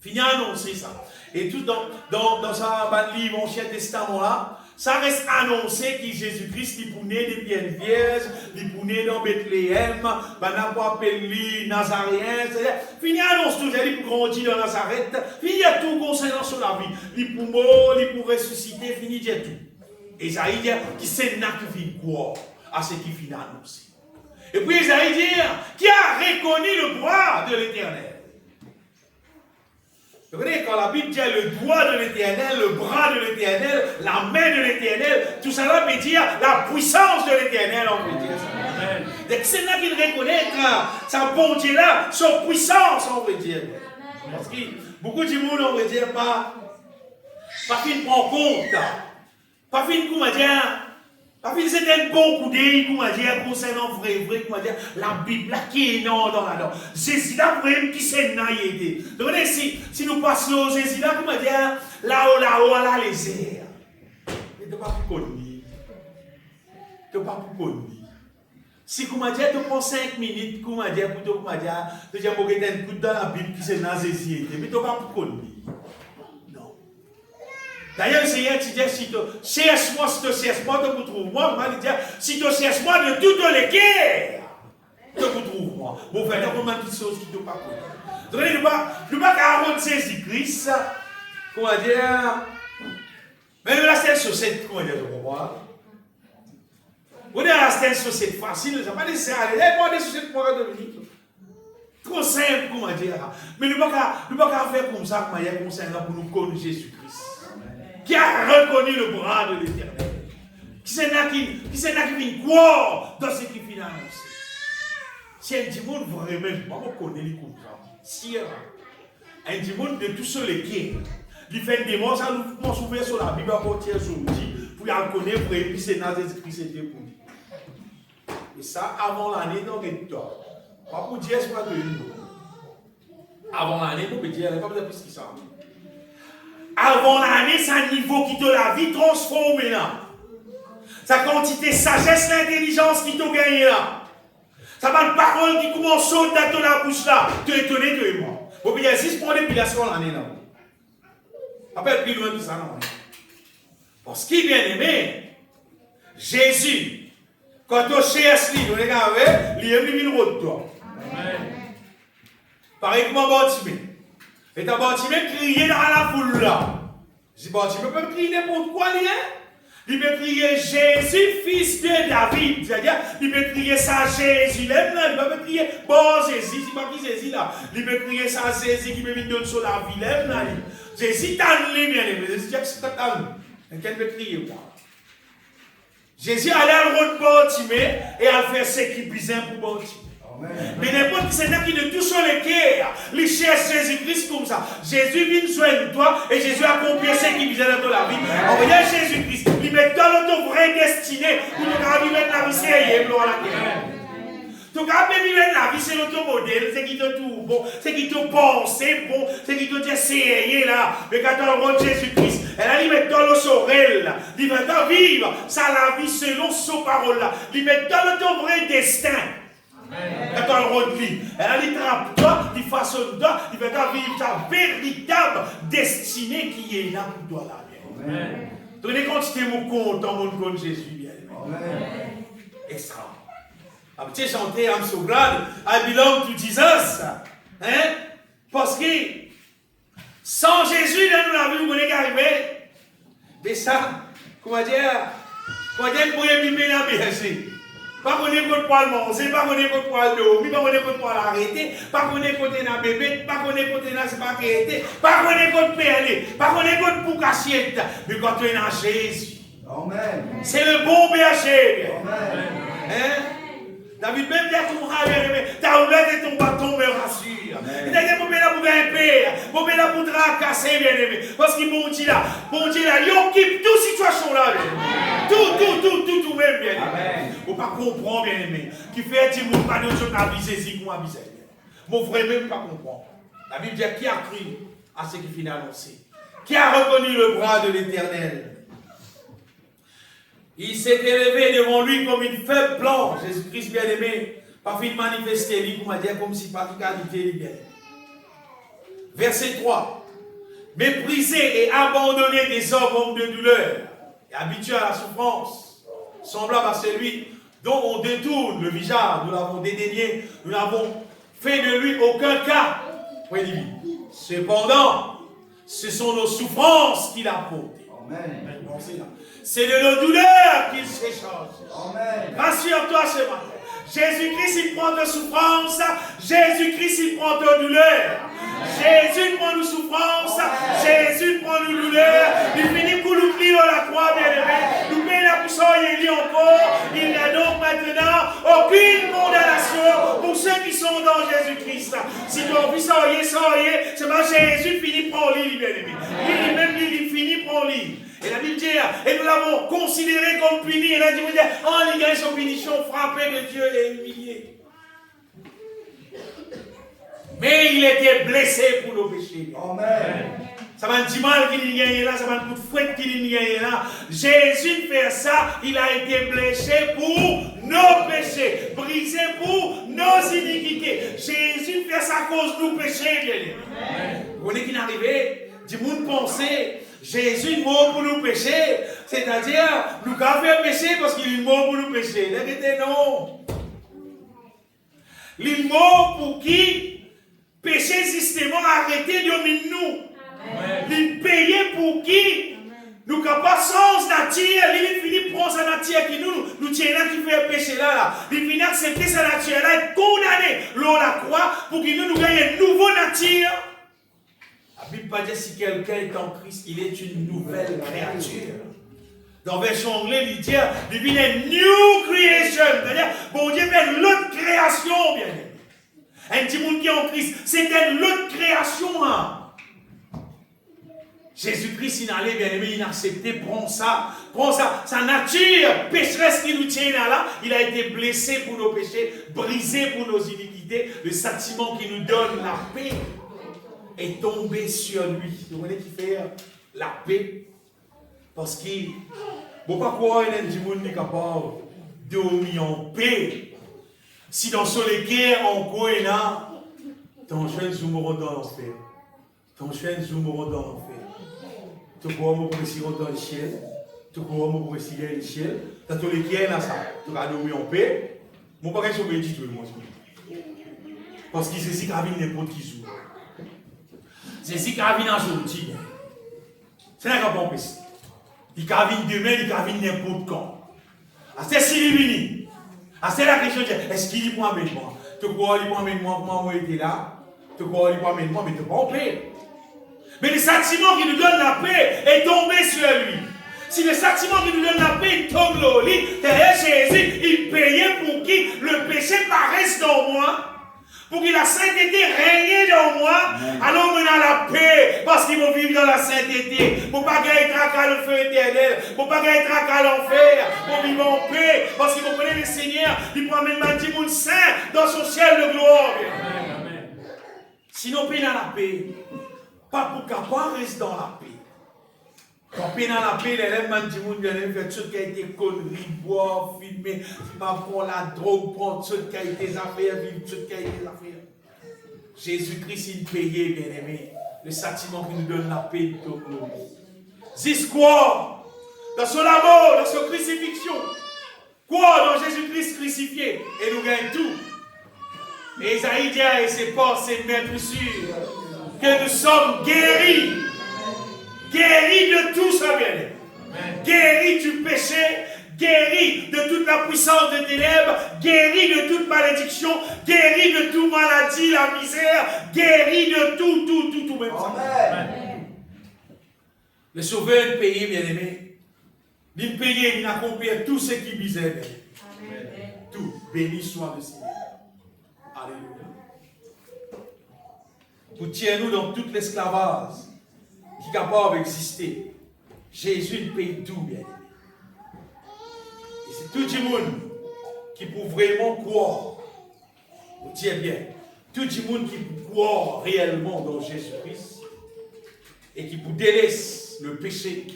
Fini annoncer ça. Et tout dans sa livre Ancien Testament là, ça reste annoncé que Jésus-Christ il pour né depuis une vierge, il pour né dans Bethléem, n'a pas appelé Nazaréen, c'est-à-dire fini annonce tout, il pour grandir dans Nazareth, fini à tout concernant sur la vie, il pour mort, il pour ressusciter, fini dit tout. Esaïe dit qui c'est là qui vient croire à ce qui finit annoncé. Et puis Esaïe dit qui a reconnu le bras de l'Éternel. Vous voyez, quand la Bible dit le doigt de l'Éternel, le bras de l'Éternel, la main de l'Éternel, tout ça veut dire la puissance de l'Éternel, on peut dire ça. Donc c'est là qu'il reconnaît sa bonté là, sa puissance, on peut dire. Parce que beaucoup de monde, on peut dire, pas qu'il prend compte, pas qu'il, comment dire, pas qu'il c'est un bon coup d'œil, comment dire, concernant vrai, comment dire, la Bible là qui est non dans la dent. Jésus là, pour même qui s'est naïté. Donc si nous passons au Jésus là, comment dire, là-haut, là les airs. Mais de pas connu. tu n'as pas pour conduire. Si vous m'avez dit, tu prends 5 minutes, vous m'avez dit, tu m'avez dit, tu as un coup dans la Bible qui c'est dans Zézie, mais tu n'as pas pour conduire. Non. D'ailleurs, le Seigneur te dit, si tu cherches-moi, si tu cherches-moi, tu me trouves moi. Je vais te dire, si tu cherches-moi de toutes les guerres, tu me trouves moi. Bon, vous faites une petite chose qui ne pas conduire. Donc, je ne peux pas avoir Jésus-Christ, comment dire, même là, c'est une société, comment dire, je comprends. On est à la société facile, ça n'a pas nécessaire aller. Il y a des sociétés pour Dominique. Trop simple, comment dire. Mais nous ne pouvons pas faire comme ça, comme ça, pour nous connaître Jésus-Christ. Qui a reconnu le bras de l'Éternel. Qui s'est qui croire dans ce qui finit annoncé. Si un dimanche vraiment, on connaît les coups. Si un dimanche de tous ceux qui il fait des mots, ça nous s'ouvre sur la Bible à partir sur l'outil. Pour y connaître, pour épicer dans Jésus-Christ, c'était pour lui. Et ça, avant l'année, donc, il tort. Pas pour dire, c'est pas de nous. Avant l'année, nous peut dire, il n'y a pas besoin de plus que ça. Avant l'année, c'est un niveau qui te la vie transformé là. Sa quantité sagesse, l'intelligence qui t'a gagné là. Ça va une parole qui commence à sauter dans ta bouche là. Tu es étonné, tu es mort. Vous pouvez dire, si je prends l'épilation l'année là. Après, plus loin de ça, non. Parce qu'il bien aimé, Jésus, quand on cherche lui, on regarde, il aime lui une route toi. Par exemple, Bartimée. Et t'as Bartimée crié dans la foule là. Si Bartimée peut crier n'importe quoi, il peut crier Jésus, fils de David. C'est-à-dire, il peut crier ça Jésus. Il peut crier bon Jésus, c'est pas qui Jésus là. Il peut crier ça Jésus qui peut venir sur la vie. Jésus t'en lui bien aimé. Jésus dit que c'est t'en. Et qu'elle peut crier moi. Jésus allait à la route Bartimée et a fait ce qui bizarre pour Bartimée. Mais n'importe qui c'est qui ne touche les cœurs, il cherche Jésus-Christ comme ça. Jésus vient soigner toi et Jésus a accompli ce qui bizarre dans la vie. Envoyez Jésus-Christ, il met dans notre vraie destinée pour nous vivre la vie sérieuse, gloire à la terre. Donc, après vivre la vie, c'est notre modèle, c'est qui te tout bon, c'est qui te pense, c'est bon, c'est qui te dit sérieux là. Mais quand on rentre Jésus-Christ, elle a dit mettre dans le sorel, il va vivre ça la vie selon son parole là. Il met dans notre vrai destin. Quand on rentre lui, elle a dit trappe-toi, il façonne toi, il va vivre sa véritable destinée qui est là pour toi là. Donc, quand tu es mon content, mon compte Jésus, bien aimé. Extra. Tu sais chanter, I'm so glad, I belong to Jesus. Hein? Parce que sans Jésus, dans la vie, vous connaissez qu'arriver. Mais ça, comment dire, vous pouvez vivre la berger. Pas qu'on est contre poil manger, pas qu'on est contre poil dormir, pas qu'on est contre poil arrêter, pas qu'on est contre un bébé, pas qu'on est contre un spaghetti, pas qu'on est contre perler, pas qu'on est contre pour cachette. Mais quand tu es dans Jésus, c'est le bon berger. Hein? David même dit à ton frère, ta roulette et ton bâton me rassurent. Il a dit, bon, là pour grimper, bon, là pour tracasser, bien aimé. Parce qu'il bon Dieu là, il occupe toute situation là. Tout même, bien aimé. Vous ne comprenez pas, bien aimé. Qui fait dire, vous ne pas de Dieu qui a visé, si vous avez visé. Mon frère même pas comprendre. La Bible dit, qui a cru à ce qui finit annoncé? Qui a reconnu le bras de l'Éternel? Il s'est élevé devant lui comme une feuille blanche. Jésus-Christ bien-aimé, pas fait manifester lui, comme si par qualité bien. Verset 3. Méprisé et abandonné des hommes de douleur, et habitué à la souffrance, semblable à celui dont on détourne le visage, nous l'avons dédaigné, nous n'avons fait de lui aucun cas. Cependant, ce sont nos souffrances qu'il a portées. Amen. C'est de nos douleurs qu'il s'échange. Rassure-toi ce matin. Jésus-Christ, il prend de souffrance. Jésus-Christ, il prend de douleur. Jésus prend nos souffrances. Jésus prend nos douleurs. Il finit pour nous plier dans la croix, bien-aimé. Nous payons la poussière, il y encore. Il n'y a donc maintenant aucune condamnation pour ceux qui sont dans Jésus-Christ. Si tu as envie de sortir, c'est pas Jésus finit par lui, bien-aimé. Lui-même, il finit par lui. Et la Bible dit, et nous l'avons considéré comme puni. Et la Bible dit, en il gagne son punition, frappé de Dieu et humilié. Mais il était blessé pour nos péchés. Amen. Ça va du mal qu'il y a là, ça va un coup de fouette qu'il y a là. Jésus fait ça, il a été blessé pour nos péchés, brisé pour nos iniquités. Jésus fait ça à cause de nos péchés, bien aimé. Vous voyez qu'il est arrivé, du monde pensait, Jésus est mort pour nos péchés, c'est-à-dire, nous avons fait péché parce qu'il est mort pour nos péchés. La vérité, non. Il est mort pour qui péché systématiquement arrêté de nous. Il payait pour qui nous n'avons pas sens nature. Il finit prendre sa nature qui nous tient là, qui fait péché là. Il finit accepter sa nature là et condamner l'on la croix pour qu'il nous gagne une nouvelle nature. La Bible pas dire si quelqu'un est en Christ, il est une nouvelle créature. Dans la version anglaise, il dit il est new creation. C'est-à-dire, bon Dieu fait l'autre création, bien aimé. Un petit monde qui est en Christ, c'est une autre création. Hein. Jésus-Christ, il allait, bien aimé, il a accepté, prend ça, sa nature pécheresse qui nous tient là, il a été blessé pour nos péchés, brisé pour nos iniquités, le sentiment qui nous donne la paix est tombé sur lui. Vous voyez qui fait la paix? Parce qu'il ne faut pas croire qu'il y a un monde qui est capable de dormir en paix. Si dans les guerres, en quoi il y a, ton jeune zoomeront dans l'enfer. Ton jeune zoomeront dans l'enfer. Tu crois que je suis dans le ciel. Tu crois que je suis dans le ciel. Dans tous les guerres, là, ça. Tu vas dormir en paix. Mon père, je vais dire tout le monde. Parce que c'est ce qui a vu n'importe qui joue. C'est ce qui a vu dans ce outil. C'est un rapport précis. Il a vu demain, il a vu n'importe quand. C'est si il vient. C'est la question, est-ce qu'il prend avec moi? Tu crois qu'il prend avec moi, moi j'étais là? Tu crois qu'il prend avec moi, mais tu n'es pas en paix. Mais le sentiment qui nous donne la paix est tombé sur lui. Si le sentiment qui nous donne la paix tombe au lit, derrière Jésus, il payait pour qui le péché paraisse dans moi, pour que la sainteté règne dans moi, alors on a la paix, parce qu'ils vont vivre dans la sainteté, pour ne pas gagner tracas le feu éternel, pour ne pas gagner tracas l'enfer, pour vivre en paix, parce qu'ils vont connaître le Seigneur, il prend même un petit monde saint dans son ciel de gloire. Amen. Sinon, paix dans la paix, pas pour qu'après reste dans la paix. Quand paix dans la paix, les gens du monde viennent faire tout ce qui a été conneries, boire, filmer, prendre la drogue, prendre tout ce qui a été affaires, vivre tout ce qui a été affaires. Jésus-Christ, il payait, bien aimé, le sentiment qui nous donne la paix de tout le monde. C'est quoi? Dans son amour, dans son crucifixion. Quoi dans Jésus-Christ crucifié? Et nous gagnons tout. Et Isaïe dit, et c'est pas, c'est maître sûr, que nous sommes guéris. Guéri de tout ça, bien aimé. Guéri du péché, guéri de toute la puissance des ténèbres, guéri de toute malédiction, guéri de toute maladie, la misère, guéri de tout, même ça. Amen. Le sauveur payé, bien aimé, il payait, il accomplit tout ce qui visait. Tout, béni soit le Seigneur. Alléluia. Pour tirer nous dans toute l'esclavage qui est capable d'exister. Jésus paye tout, bien aimé. Et c'est tout le monde qui peut vraiment croire. Vous dites bien, tout le monde qui peut croire réellement dans Jésus-Christ et qui peut délaisser le péché,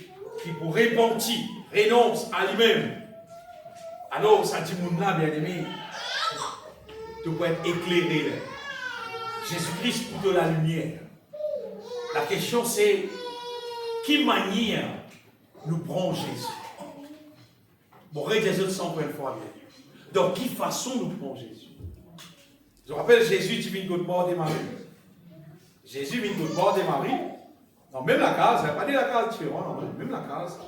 qui peut repentir, renonce à lui-même. Alors, ça dit monde-là, bien aimé, tu peux être éclairé. Jésus-Christ pour de la lumière. La question c'est, quelle manière nous prend Jésus? Bon, Jésus 100 fois bien. Dans quelle façon nous prend Jésus? Je rappelle Jésus qui vient de bord de Marie. Jésus vient de bord de Marie. Non, même la case, pas dit la case différente, non, même la case.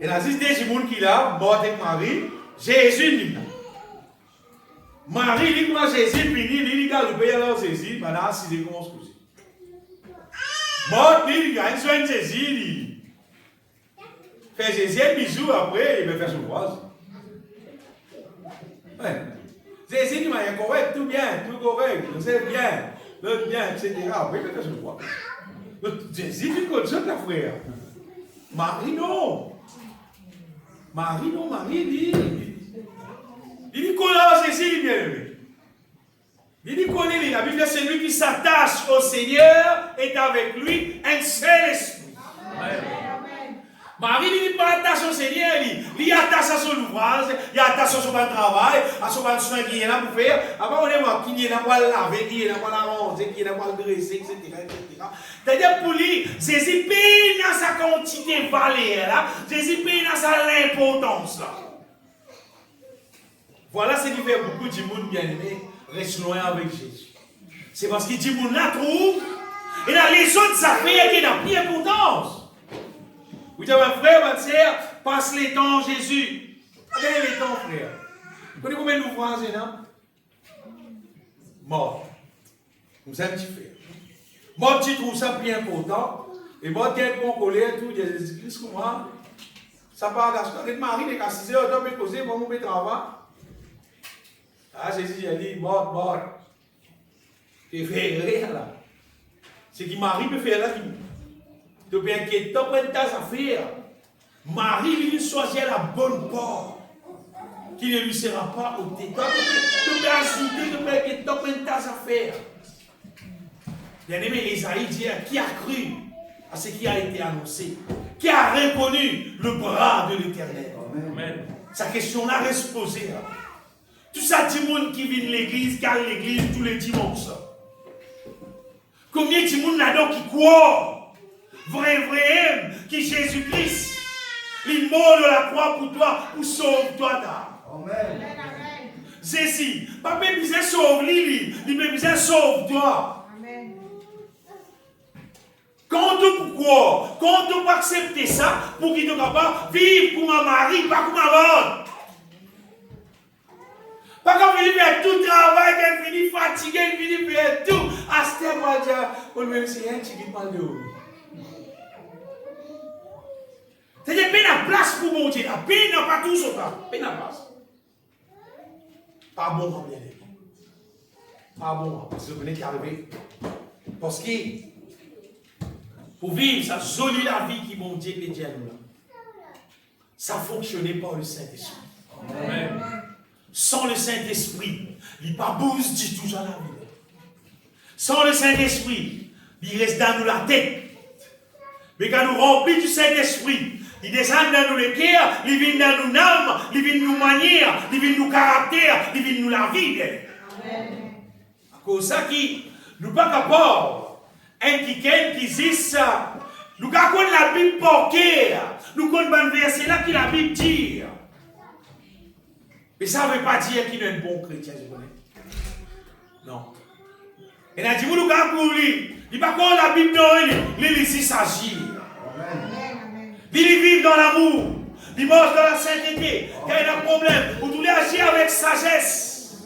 Et là, si c'est des gens qui là, mort avec Marie, Jésus vient. Marie, il prend Jésus, puis il a le pays alors Jésus, maintenant, si il commence à coucher. Mort, il a une soin de Jésus, il fait Jésus un bisou, après, il va faire son croise. Ouais. Jésus dit, mais correct, tout bien, tout correct, c'est bien, l'autre bien, etc. Après, il va faire son croise. Jésus dit comme ça, ta frère. Marie, non. Marie, dit. Il dit qu'on a Jésus, il est bien aimé. Il dit connais-les. La Bible dit celui qui s'attache au Seigneur est avec lui un seul esprit. Amen. Marie il dit pas attache au Seigneur, il attache à son ouvrage, il attache à son travail, à son soin qui est là pour faire. Après on est mort, qui est là pour laver, qui est là pour l'arranger, qui est là pour dresser, etc. C'est-à-dire pour lui, Jésus paye dans sa quantité de valeur là, Jésus paye dans sa l'importance là. Voilà ce qui fait beaucoup de monde bien aimé reste loin avec Jésus. C'est parce que du monde là trouve, et dans les autres affaires qui n'ont plus d'importance. Vous avez un frère, ma sœur, passe les temps Jésus. Regardez les temps, frère. Vous connaissez combien d'ouvrages, non? Mort. Vous avez un petit frère. Moi, tu trouves ça bien important. Et moi, tu es bon colère, tout, il y a des églises comme moi. Ça part d'acheter. Les maris, les cassés, on peut poser, moi, mon travail. Ah, Jésus, il a dit, mort. Tu fais rire, là. C'est qui Marie peut faire là, qui. Tu peux inquiéter, tu prends ta affaire. Marie lui choisit la bonne porte qui ne lui sera pas ôtée. Tu peux insulter, tu peux inquiéter, tu prends ta affaire. Bien aimé, Isaïe dit qui a cru à ce qui a été annoncé, qui a reconnu le bras de l'Éternel. Sa question là reste posée. Tout ça, du monde qui vient de l'église, qui a l'église tous les dimanches. Combien de monde là-dedans qui croit? Vrai, qui Jésus-Christ, il mort de la croix pour toi, pour sauver toi. Amen. C'est si, pas besoin de sauver lui, il besoin de sauver toi. Amen. Quand tu pourquoi, quand tu peux accepter ça, pour qu'il te capable vivre comme un mari, pas comme un mort. Pas comme il fait tout le travail, qu'il finit fatigué, il finit faire tout. À ce moment-là, on même si un qui parle de vous. C'est-à-dire, peine à place pour mon Dieu, la peine n'a pas tout ce temps, peine à place. Pas bon, bien aimé. Pas bon, parce que vous venez d'arriver. Parce que, pour vivre sa jolie la vie qui mon Dieu est déjà nous, ça fonctionnait par le Saint-Esprit. Amen. Sans le Saint-Esprit, il n'y a pas bouge du tout dans la vie. Sans le Saint-Esprit, il reste dans nous la tête. Mais quand nous remplit du Saint-Esprit, il descend dans nous les cœurs, il vient dans nous âmes, il vient nous manières, il vient nous caractère, il vient nous la vie. Amen. À cause de ça, nous ne sommes pas capables, un qui dit ça, nous connaissons la Bible pour cœur, nous connaissons le verset là qui la Bible dit. Mais ça ne veut pas dire qu'il est un bon chrétien, je connais. Non. Et là, nous connaissons lui, il n'y a pas que la Bible, il s'agit. Il vit dans l'amour, il mange dans la sainteté. Quand il y a un problème, vous devez agir avec sagesse.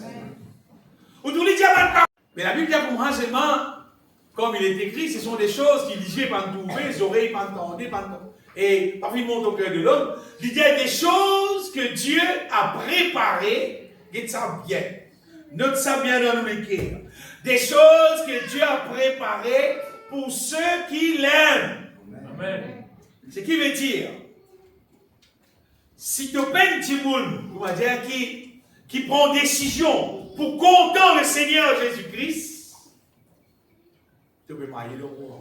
Vous devez dire mais la Bible dit pour moi seulement, comme il est écrit, ce sont des choses qui lisaient par trouver, les oreilles par entendre, et parfois il monte au cœur de l'homme. Il y a des choses que Dieu a préparées, dites ça bien, note ça bien dans les cœurs. Des choses que Dieu a préparées pour ceux qui l'aiment. Amen. Ce qui veut dire, si tu peines du monde, on va dire qui prend décision pour contenter le Seigneur Jésus-Christ, tu peux pas y aller le roi.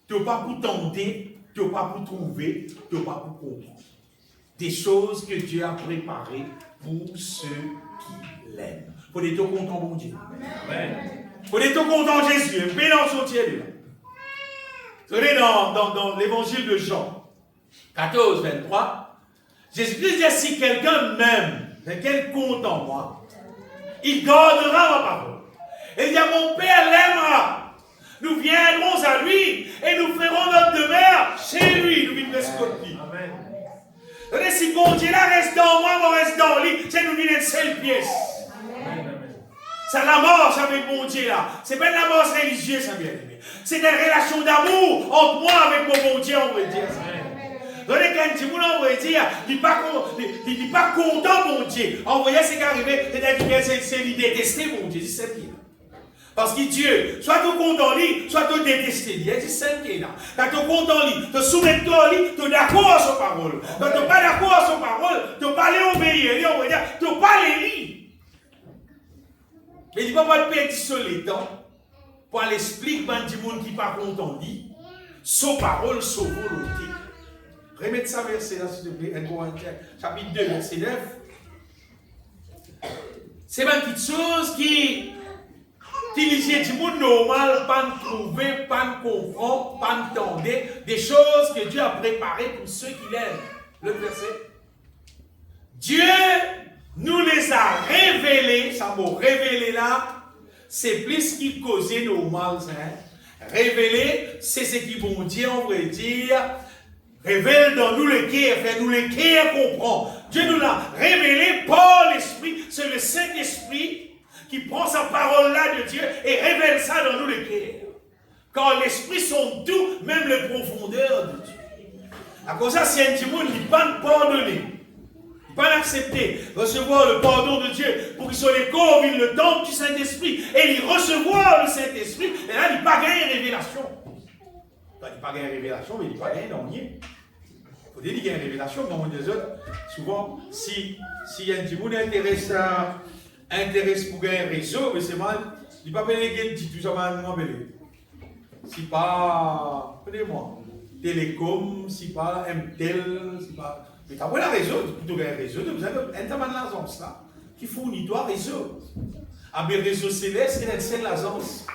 Tu n'as pas pour tenter, tu n'as pas pour trouver, tu n'as pas pour comprendre. Des choses que Dieu a préparées pour ceux qui l'aiment. Il faut être content, mon Dieu. Il faut être content, Jésus. Paix dans son ciel. Vous savez, dans l'évangile de Jean 14, 23, Jésus-Christ dit si quelqu'un m'aime, quelqu'un compte en moi, il gardera ma parole. Et il dit mon Père l'aimera. Nous viendrons à lui et nous ferons notre demeure chez lui. Nous viendrons lui. Amen. Si bon Dieu là reste dans moi, moi reste dans lui, c'est nous venons une seule pièce. C'est la marche avec mon Dieu là. C'est pas de la marche religieuse, ça bien aimé. C'est une relation d'amour entre moi avec mon bon Dieu, on va dire ça. Donc, quand tu on va dire, il n'est pas content, mon Dieu. En voyant ce qui est arrivé, c'est lui détester, mon Dieu. C'est ça qui est là. Parce que Dieu, soit tu content lui, soit tu détestes lui. C'est ça qui est là. Quand tu content lui, tu soumets-toi lui, tu es d'accord à son parole. Quand tu n'es pas d'accord à son parole, tu n'es pas aller obéir. On va dire, tu n'es pas aller lui. Mais il ne va pas perdre seul temps pour aller expliquer à des gens qui ne sont pas contents dit, sans parole, sans volonté. Remettez ça verset là, s'il te plaît, 1 Corinthiens, chapitre 2, verset 9. C'est une petite chose qui utilisent du monde normal, pas de trouver, pas de comprendre, pas d'entendre, des choses que Dieu a préparées pour ceux qui l'aiment. Le verset. Dieu nous les a révélés, ça mot révélé là, c'est plus qu'il causait normal. Hein. Révéler, c'est ce qui vont dire, on va dire, révèle dans nous le cœur, fait nous le cœur comprend. Dieu nous l'a révélé par l'Esprit, c'est le Saint-Esprit qui prend sa parole-là de Dieu et révèle ça dans nous le cœur. Car l'Esprit sont tout, même les profondeurs de Dieu. À cause de ça, si un petit monde qui pas pardonner, pas accepter, recevoir le pardon de Dieu pour qu'il soit les corps, le temple du Saint-Esprit, et il recevoir le Saint-Esprit, et là, il n'a pas gagné révélation. Il n'a pas gagné révélation, mais il n'a pas gagné non rien. Il faut dire qu'il y a une révélation, comme on dit les autres. Souvent, si un petit monde intéresse pour gagner un réseau, mais c'est mal, il n'a pas belé dit tout ça, moi belé. Si pas, prenez-moi, Télécom, si pas MTEL, si pas. Mais tu as un réseau, plutôt qu'un réseau, vous avez un l'agence là, qui fournit toi réseau. Avec réseau céleste, c'est l'agence,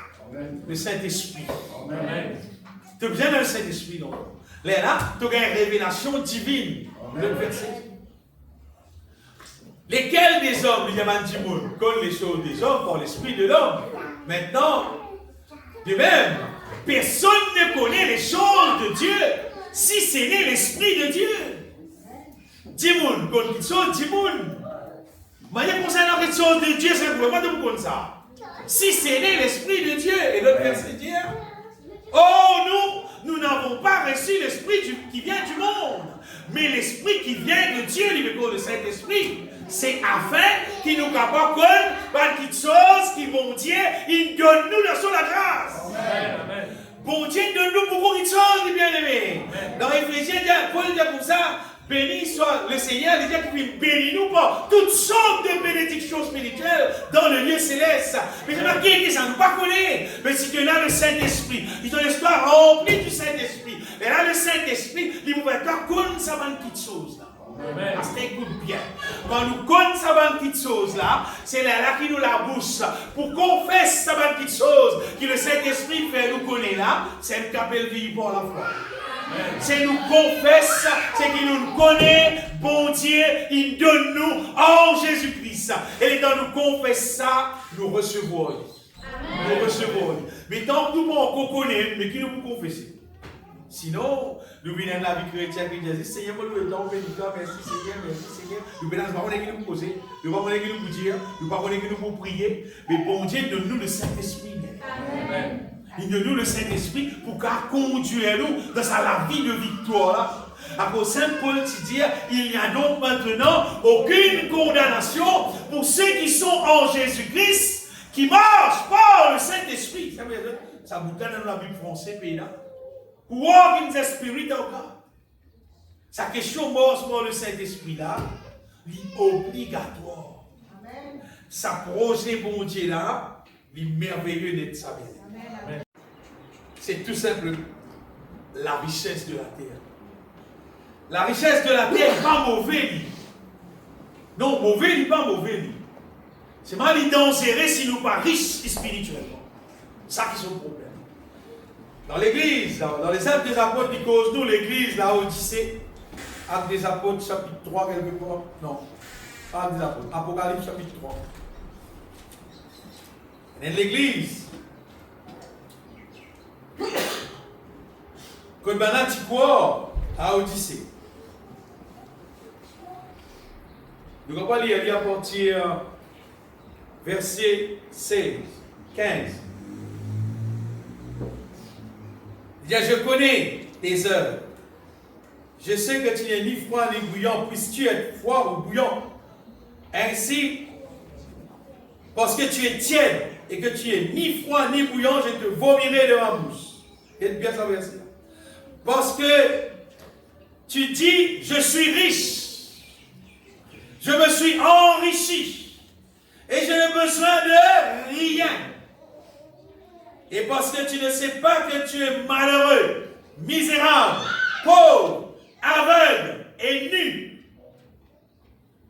le Saint-Esprit. Tu as besoin d'un Saint-Esprit, non? Là, tu as une révélation divine. Le verset. Lesquels des hommes, il y a un petit mot, connaissent les choses des hommes par l'esprit de l'homme. Maintenant, de même, personne ne connaît les choses de Dieu si ce n'est l'esprit de Dieu. Dimoun, quand il sort, Dimoun. Mais concernant les choses de Dieu, c'est vraiment de vous ça. Si ce n'est l'esprit de Dieu, et l'autre verset dit, oh, nous n'avons pas reçu l'esprit qui vient du monde, mais l'esprit qui vient de Dieu, le Saint-Esprit, c'est afin qu'il nous capable de faire quelque chose qui, bon Dieu, il donne nous dans la grâce. Amen. Bon Dieu donne nous beaucoup de choses, bien aimé. Dans Éphésiens, Paul dit comme ça, béni soit le Seigneur, il dit qu'il bénit nous pour toutes sortes de bénédictions spirituelles dans le lieu céleste. Mais c'est marqué que ça ne nous pas connaît. Mais si tu as le Saint-Esprit, ils ont l'histoire remplie du Saint-Esprit. Et là, le Saint-Esprit, il vous fait connaître ça va une petite chose là. Parce que écoute bien. Quand nous connaissons ça petite chose là, c'est là qui nous la bouche. Pour qu'on fasse ça petite chose, que le Saint-Esprit fait nous connaître là, c'est un capel vivre pour la foi. C'est nous confesse, c'est qu'il nous connaît, bon Dieu, il donne nous en Jésus-Christ. Et quand nous confessons ça, nous recevons. Nous recevons. Mais tant que nous ne connaissons, mais qui nous confesser. Sinon, nous venons de la vie chrétienne qui dit Seigneur, nous le temps, merci Seigneur, merci Seigneur. Nous venons de ne pas nous poser, nous ne pas nous dire, nous ne pas nous prier, mais bon Dieu, donne-nous le Saint-Esprit. Amen. Il donne-nous le Saint-Esprit pour qu'il conduise nous dans la vie de victoire. Après Saint Paul dit il n'y a donc maintenant aucune condamnation pour ceux qui sont en Jésus-Christ, qui marchent par le Saint-Esprit. Ça vous donne dans la Bible française, pays là. Walk in the Spirit of God. Sa question marche par le Saint-Esprit là, est obligatoire. Amen. Sa projet bon Dieu là, est merveilleux d'être sa vie. C'est tout simple la richesse de la terre. La richesse de la terre n'est pas mauvaise. Non, mauvais n'est pas mauvais. C'est mal dangereux si nous ne sommes pas riches spirituellement. C'est ça qui est son problème. Dans l'église, dans les actes des apôtres, qui causent nous l'église, la Odyssée, actes des apôtres, chapitre 3, quelque part. Non, pas actes des apôtres, Apocalypse, chapitre 3. Et l'église, que Banati quoi à Odyssée. Nous allons pas lire à partir verset 16, 15. Je connais tes œuvres. Je sais que tu n'es ni froid ni bouillant, puisses-tu être froid ou bouillant. Ainsi, parce que tu es tiède et que tu es ni froid ni bouillant, je te vomirai de ma bouche. Faites bien ça, verset. Parce que tu dis, je suis riche. Je me suis enrichi. Et je n'ai besoin de rien. Et parce que tu ne sais pas que tu es malheureux, misérable, pauvre, aveugle et nu,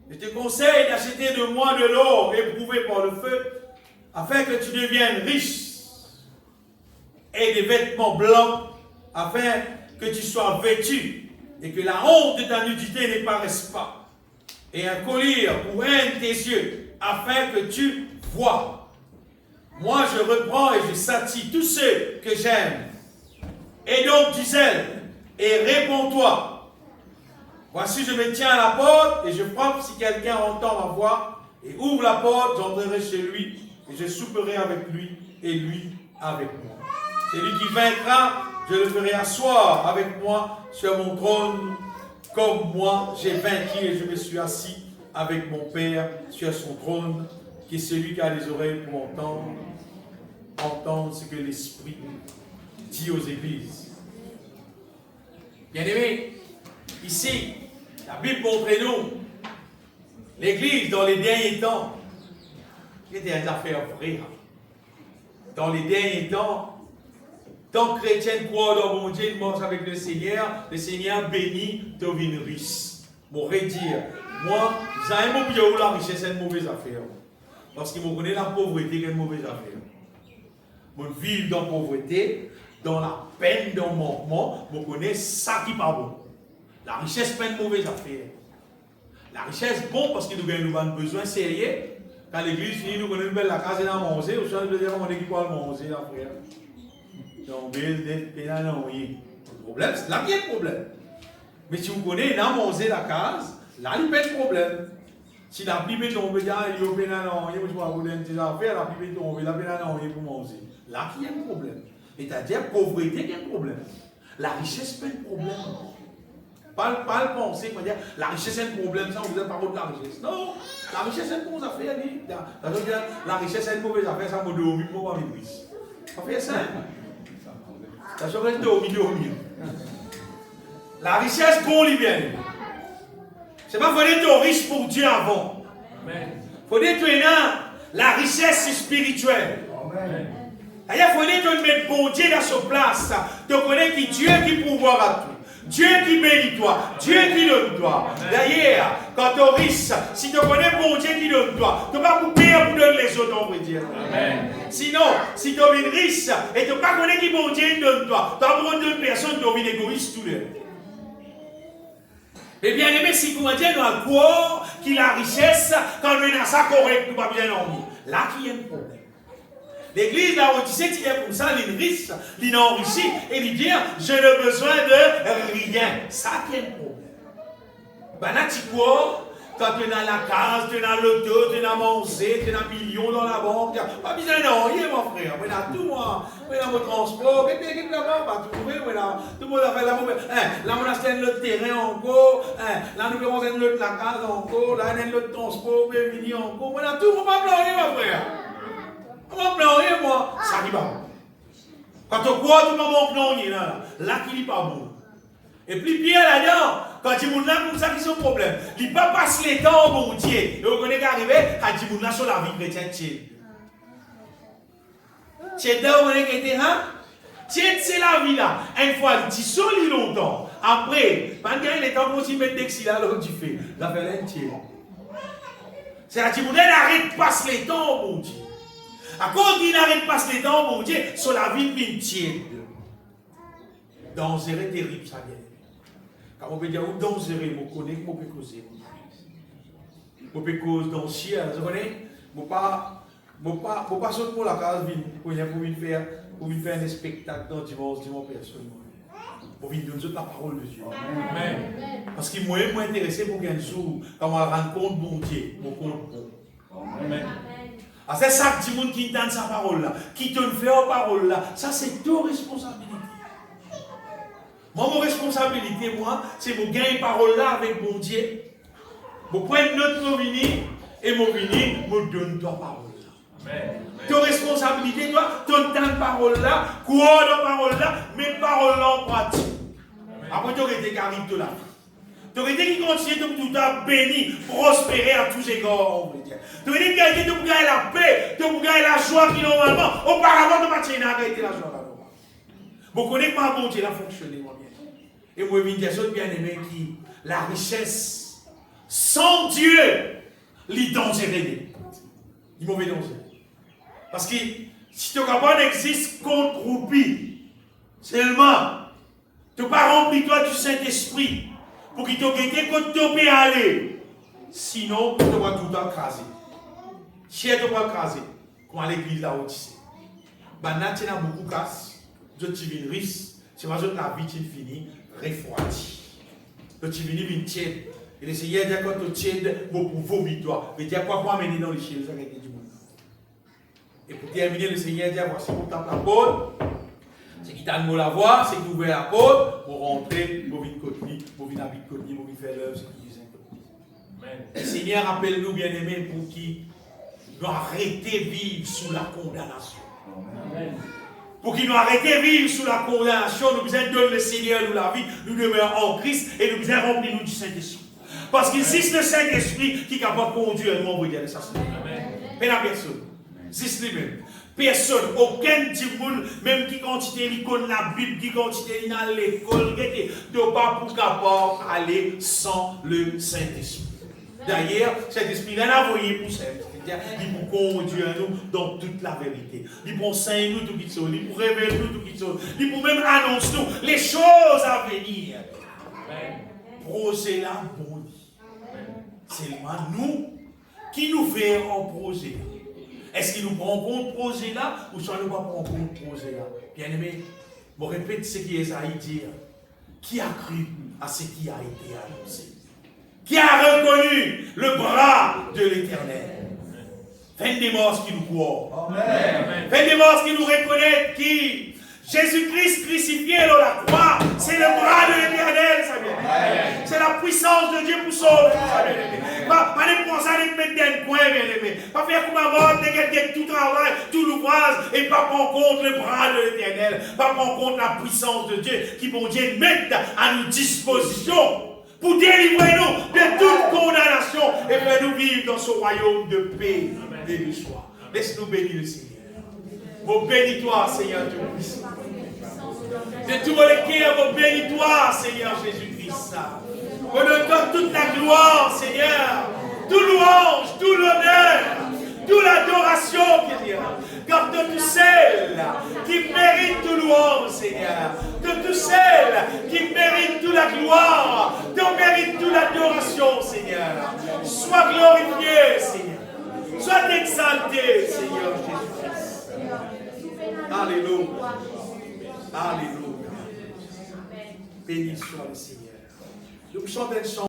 je te conseille d'acheter de moi de l'or éprouvé par le feu, afin que tu deviennes riche, et des vêtements blancs, afin que tu sois vêtu, et que la honte de ta nudité ne paraisse pas, et un collier pour un de tes yeux, afin que tu vois. Moi, je reprends et je satis tous ceux que j'aime. Et donc, du zèle, et réponds-toi. Voici, je me tiens à la porte, et je frappe si quelqu'un entend ma voix, et ouvre la porte, j'entrerai chez lui, et je souperai avec lui, et lui avec moi. Celui qui vaincra, je le ferai asseoir avec moi sur mon trône, comme moi j'ai vaincu et je me suis assis avec mon Père sur son trône, qui est celui qui a les oreilles pour entendre ce que l'Esprit dit aux églises. Bien-aimés, ici, la Bible montre-nous l'Église dans les derniers temps. Il y a des affaires vraies. Dans les derniers temps, tant que chrétien croit dans mon Dieu, il marche avec le Seigneur bénit devient riche. Mon dire, moi, j'ai un mot la richesse, c'est une mauvaise affaire. Parce qu'il me connaît la pauvreté, c'est une mauvaise affaire. Moi, vivre dans la pauvreté, dans la peine, dans le manquement, je connais ça qui n'est pas bon. La richesse, n'est pas une mauvaise affaire. La richesse, est bon parce que nous avons besoin sérieux. Quand l'église finit, nous connaissons la case et la manger, ou soit nous devons dire qu'on va manger la frère. Donc, le problème, c'est là qu'il y a le problème. Mais si vous connaissez, dans manger la case, là, il n'y a pas de problème. Si la Bible tombe, il y a un peu la Bible tombe, il y a un peu pour manger. Là, il y a un problème. C'est-à-dire, pauvreté, il y a un problème. La richesse, c'est pas un problème. Pas le penser, pas dire la richesse c'est un problème, ça on vous a parlé de la richesse. Non, la richesse c'est une bonne affaire. La richesse c'est une mauvaise affaire, ça m'a dormi, moi pas riche. Ça fait ça. Ça serait dormir. La richesse pour lui bien. C'est pas faut être riche pour Dieu avant. Faut être la richesse c'est spirituelle. Il faut mettre bon Dieu dans sa place. Tu connais qui Dieu qui pouvoir à tout. Dieu qui bénit toi, Dieu qui donne toi. D'ailleurs, quand tu es riche, si tu connais bon Dieu qui donne toi, tu ne vas pas couper pour donner les autres, on va dire. Sinon, si tu es riche et tu ne pas connais qui bon Dieu donne toi, tu as besoin d'une personne qui est égoïste tout le temps. Et bien aimé, si comment dire dans le corps, qui la richesse, quand on est dans ça correct, nous ne pas bien dormir. Là, qui est un problème. L'église, là, où tu sais, il est comme ça, il est riche, il est enrichi, et il dit, je n'ai besoin de rien. Ça qui est un problème. Ben là, tu crois, quand tu es dans la case, tu es dans l'auto, tu es dans manger, tu es dans millions dans la banque, pas besoin de rien, mon frère. On a tout, moi. On a mon transport, et puis là-bas, pas trouver, tout le monde a fait la mauvaise. Là, on a fait le terrain encore, là, nous avons fait la case encore, là, on a le transport, puis encore. On a tout, on va pas rien, mon frère. On va pleurer, moi. Ça n'est pas bon. Quand tu crois, tu vas pleurer là qui n'est pas bon. Et puis, Pierre là-dedans, quand tu es là, comme ça, qui sont problème. Il ne pas passer les temps au bon Dieu. Et vous connaissez qu'arriver, quand tu es là sur la vie chrétienne, tu es là, vous connaissez c'est la vie là. Une fois, tu solis longtemps. Après, pendant les temps, quand tu mets des xylas, là, tu fais. La fait l'entier. C'est-à-dire, tu n'arrêtes pas les temps au bon Dieu. À cause qu'il n'arrête pas les temps, mon Dieu, sur la vie d'une tiède. Dangereux, terrible, ça vient. Quand on peut dire, dangereux, on connaît, on peut causer. On peut causer dans le ciel, vous connaissez? On ne peut pas sauter pour la case, pour faire un spectacle dans dimanche personne. Pour venir nous donner la parole de Dieu. Amen. Parce qu'il m'a moins intéressé pour qu'un jour, quand on rend compte, mon Dieu, mon compte bon. Amen. Ah, c'est ça que monde qui donne sa parole là, qui te fait en parole là, ça c'est ta responsabilité. Moi, mon responsabilité, c'est de gagner parole là avec mon Dieu. Je prends notre vini et mon vini me donne ta parole là. Amen. Ta responsabilité, toi, tu donnes parole là, quoi dans parole là, mes paroles là en pratique. Après, tu aurais été carré de la vie. Tu aurais dit qu'il continue de tout à béni, prospérer à tous égards, on veut dire. Tu aurais dit qu'il a été de gagner la paix, de gagner la joie qui normalement, auparavant de Mathieu n'a été la joie là. Vous connaissez pas bon Dieu, il a fonctionné, mon bien. Et moi, je dis bien aimé qui, la richesse, sans Dieu, les dangers. Il mauvais danger. Parce que si tu n'as pas d'existe contre Roupi, seulement, tu n'as pas rempli toi du Saint-Esprit pour qu'il te guette quand tu peux aller. Sinon, tu vas tout écraser. Si tu vas écraser, comme à l'église là où tu sais. Maintenant, tu as beaucoup de casse, tu vis une risque, c'est parce que la vie est finie, refroidie. Tu vis une tiède. Et le Seigneur dit quand tu tiède, pour vomir toi. Mais dire quoi pour amener dans les chiens, ça du monde. Et pour terminer, le Seigneur dit voici pour taper la porte. C'est qui t'a de la voix, c'est qui ouvre la porte pour rentrer, pour venir côté, pour venir habiter côté, pour venir faire l'œuvre, c'est qui disait côté. Le Seigneur appelle-nous bien-aimés pour qui nous arrêter de vivre sous la condamnation. Amen. Pour qu'il nous arrête de vivre sous la condamnation, nous besoin donner le Seigneur nous la vie, nous demeurons en Christ et nous besoin remplir nous du Saint-Esprit. Parce qu'il existe le Saint-Esprit qui est capable de conduire nous en voyant ça. Mais la personne, c'est lui-même. Personne, aucun petit monde, même qui quantité l'icône la Bible, qui quantité dans l'école, ne peut pas pour capable aller sans le Saint-Esprit. D'ailleurs, Saint-Esprit n'a envoyé pour ça. Il pour conduire nous dans toute la vérité. Il pour enseigner nous tout qui sont. Il pour révéler nous tout qui sont. Il pour même annoncer nous les choses à venir. Projet là, bon. C'est nous qui nous fait un projet. Est-ce qu'il nous prend en compte projet là ou soit nous ne pas prendre en compte projet là? Bien aimé, je répète ce qui est à dire. Qui a cru à ce qui a été annoncé? Qui a reconnu le bras de l'Éternel? Fin des morts qui nous croient. Fin des morts qui nous reconnaissent qui Jésus-Christ crucifié dans la croix, c'est le bras de l'Éternel, ça vient. C'est la puissance de Dieu pour sauver. Pas de penser à les mettre dans le coin, bien aimé. Pas faire comme avant, de tout travail, tout l'ouvrage, et pas prendre en compte le bras de l'Éternel. Pas prendre en compte la puissance de Dieu qui, bon Dieu, met à nos dispositions pour délivrer nous de toute condamnation et faire nous vivre dans ce royaume de paix et de joie. Laisse-nous bénir le Seigneur. Vous bénis-toi, Seigneur Dieu. De tout le cœur, vous bénis-toi, Seigneur Jésus-Christ. On te donne toute la gloire, Seigneur. Tout louange, tout l'honneur, toute l'adoration, Seigneur. Car de tous celles qui méritent tout louange, Seigneur. De tous celles qui méritent toute la gloire, qui méritent toute l'adoration, Seigneur. Sois glorifié, Seigneur. Sois exalté, Seigneur Jésus-Christ. Alléluia. Alléluia. Béni soit le Seigneur. Nous chantons une chanson.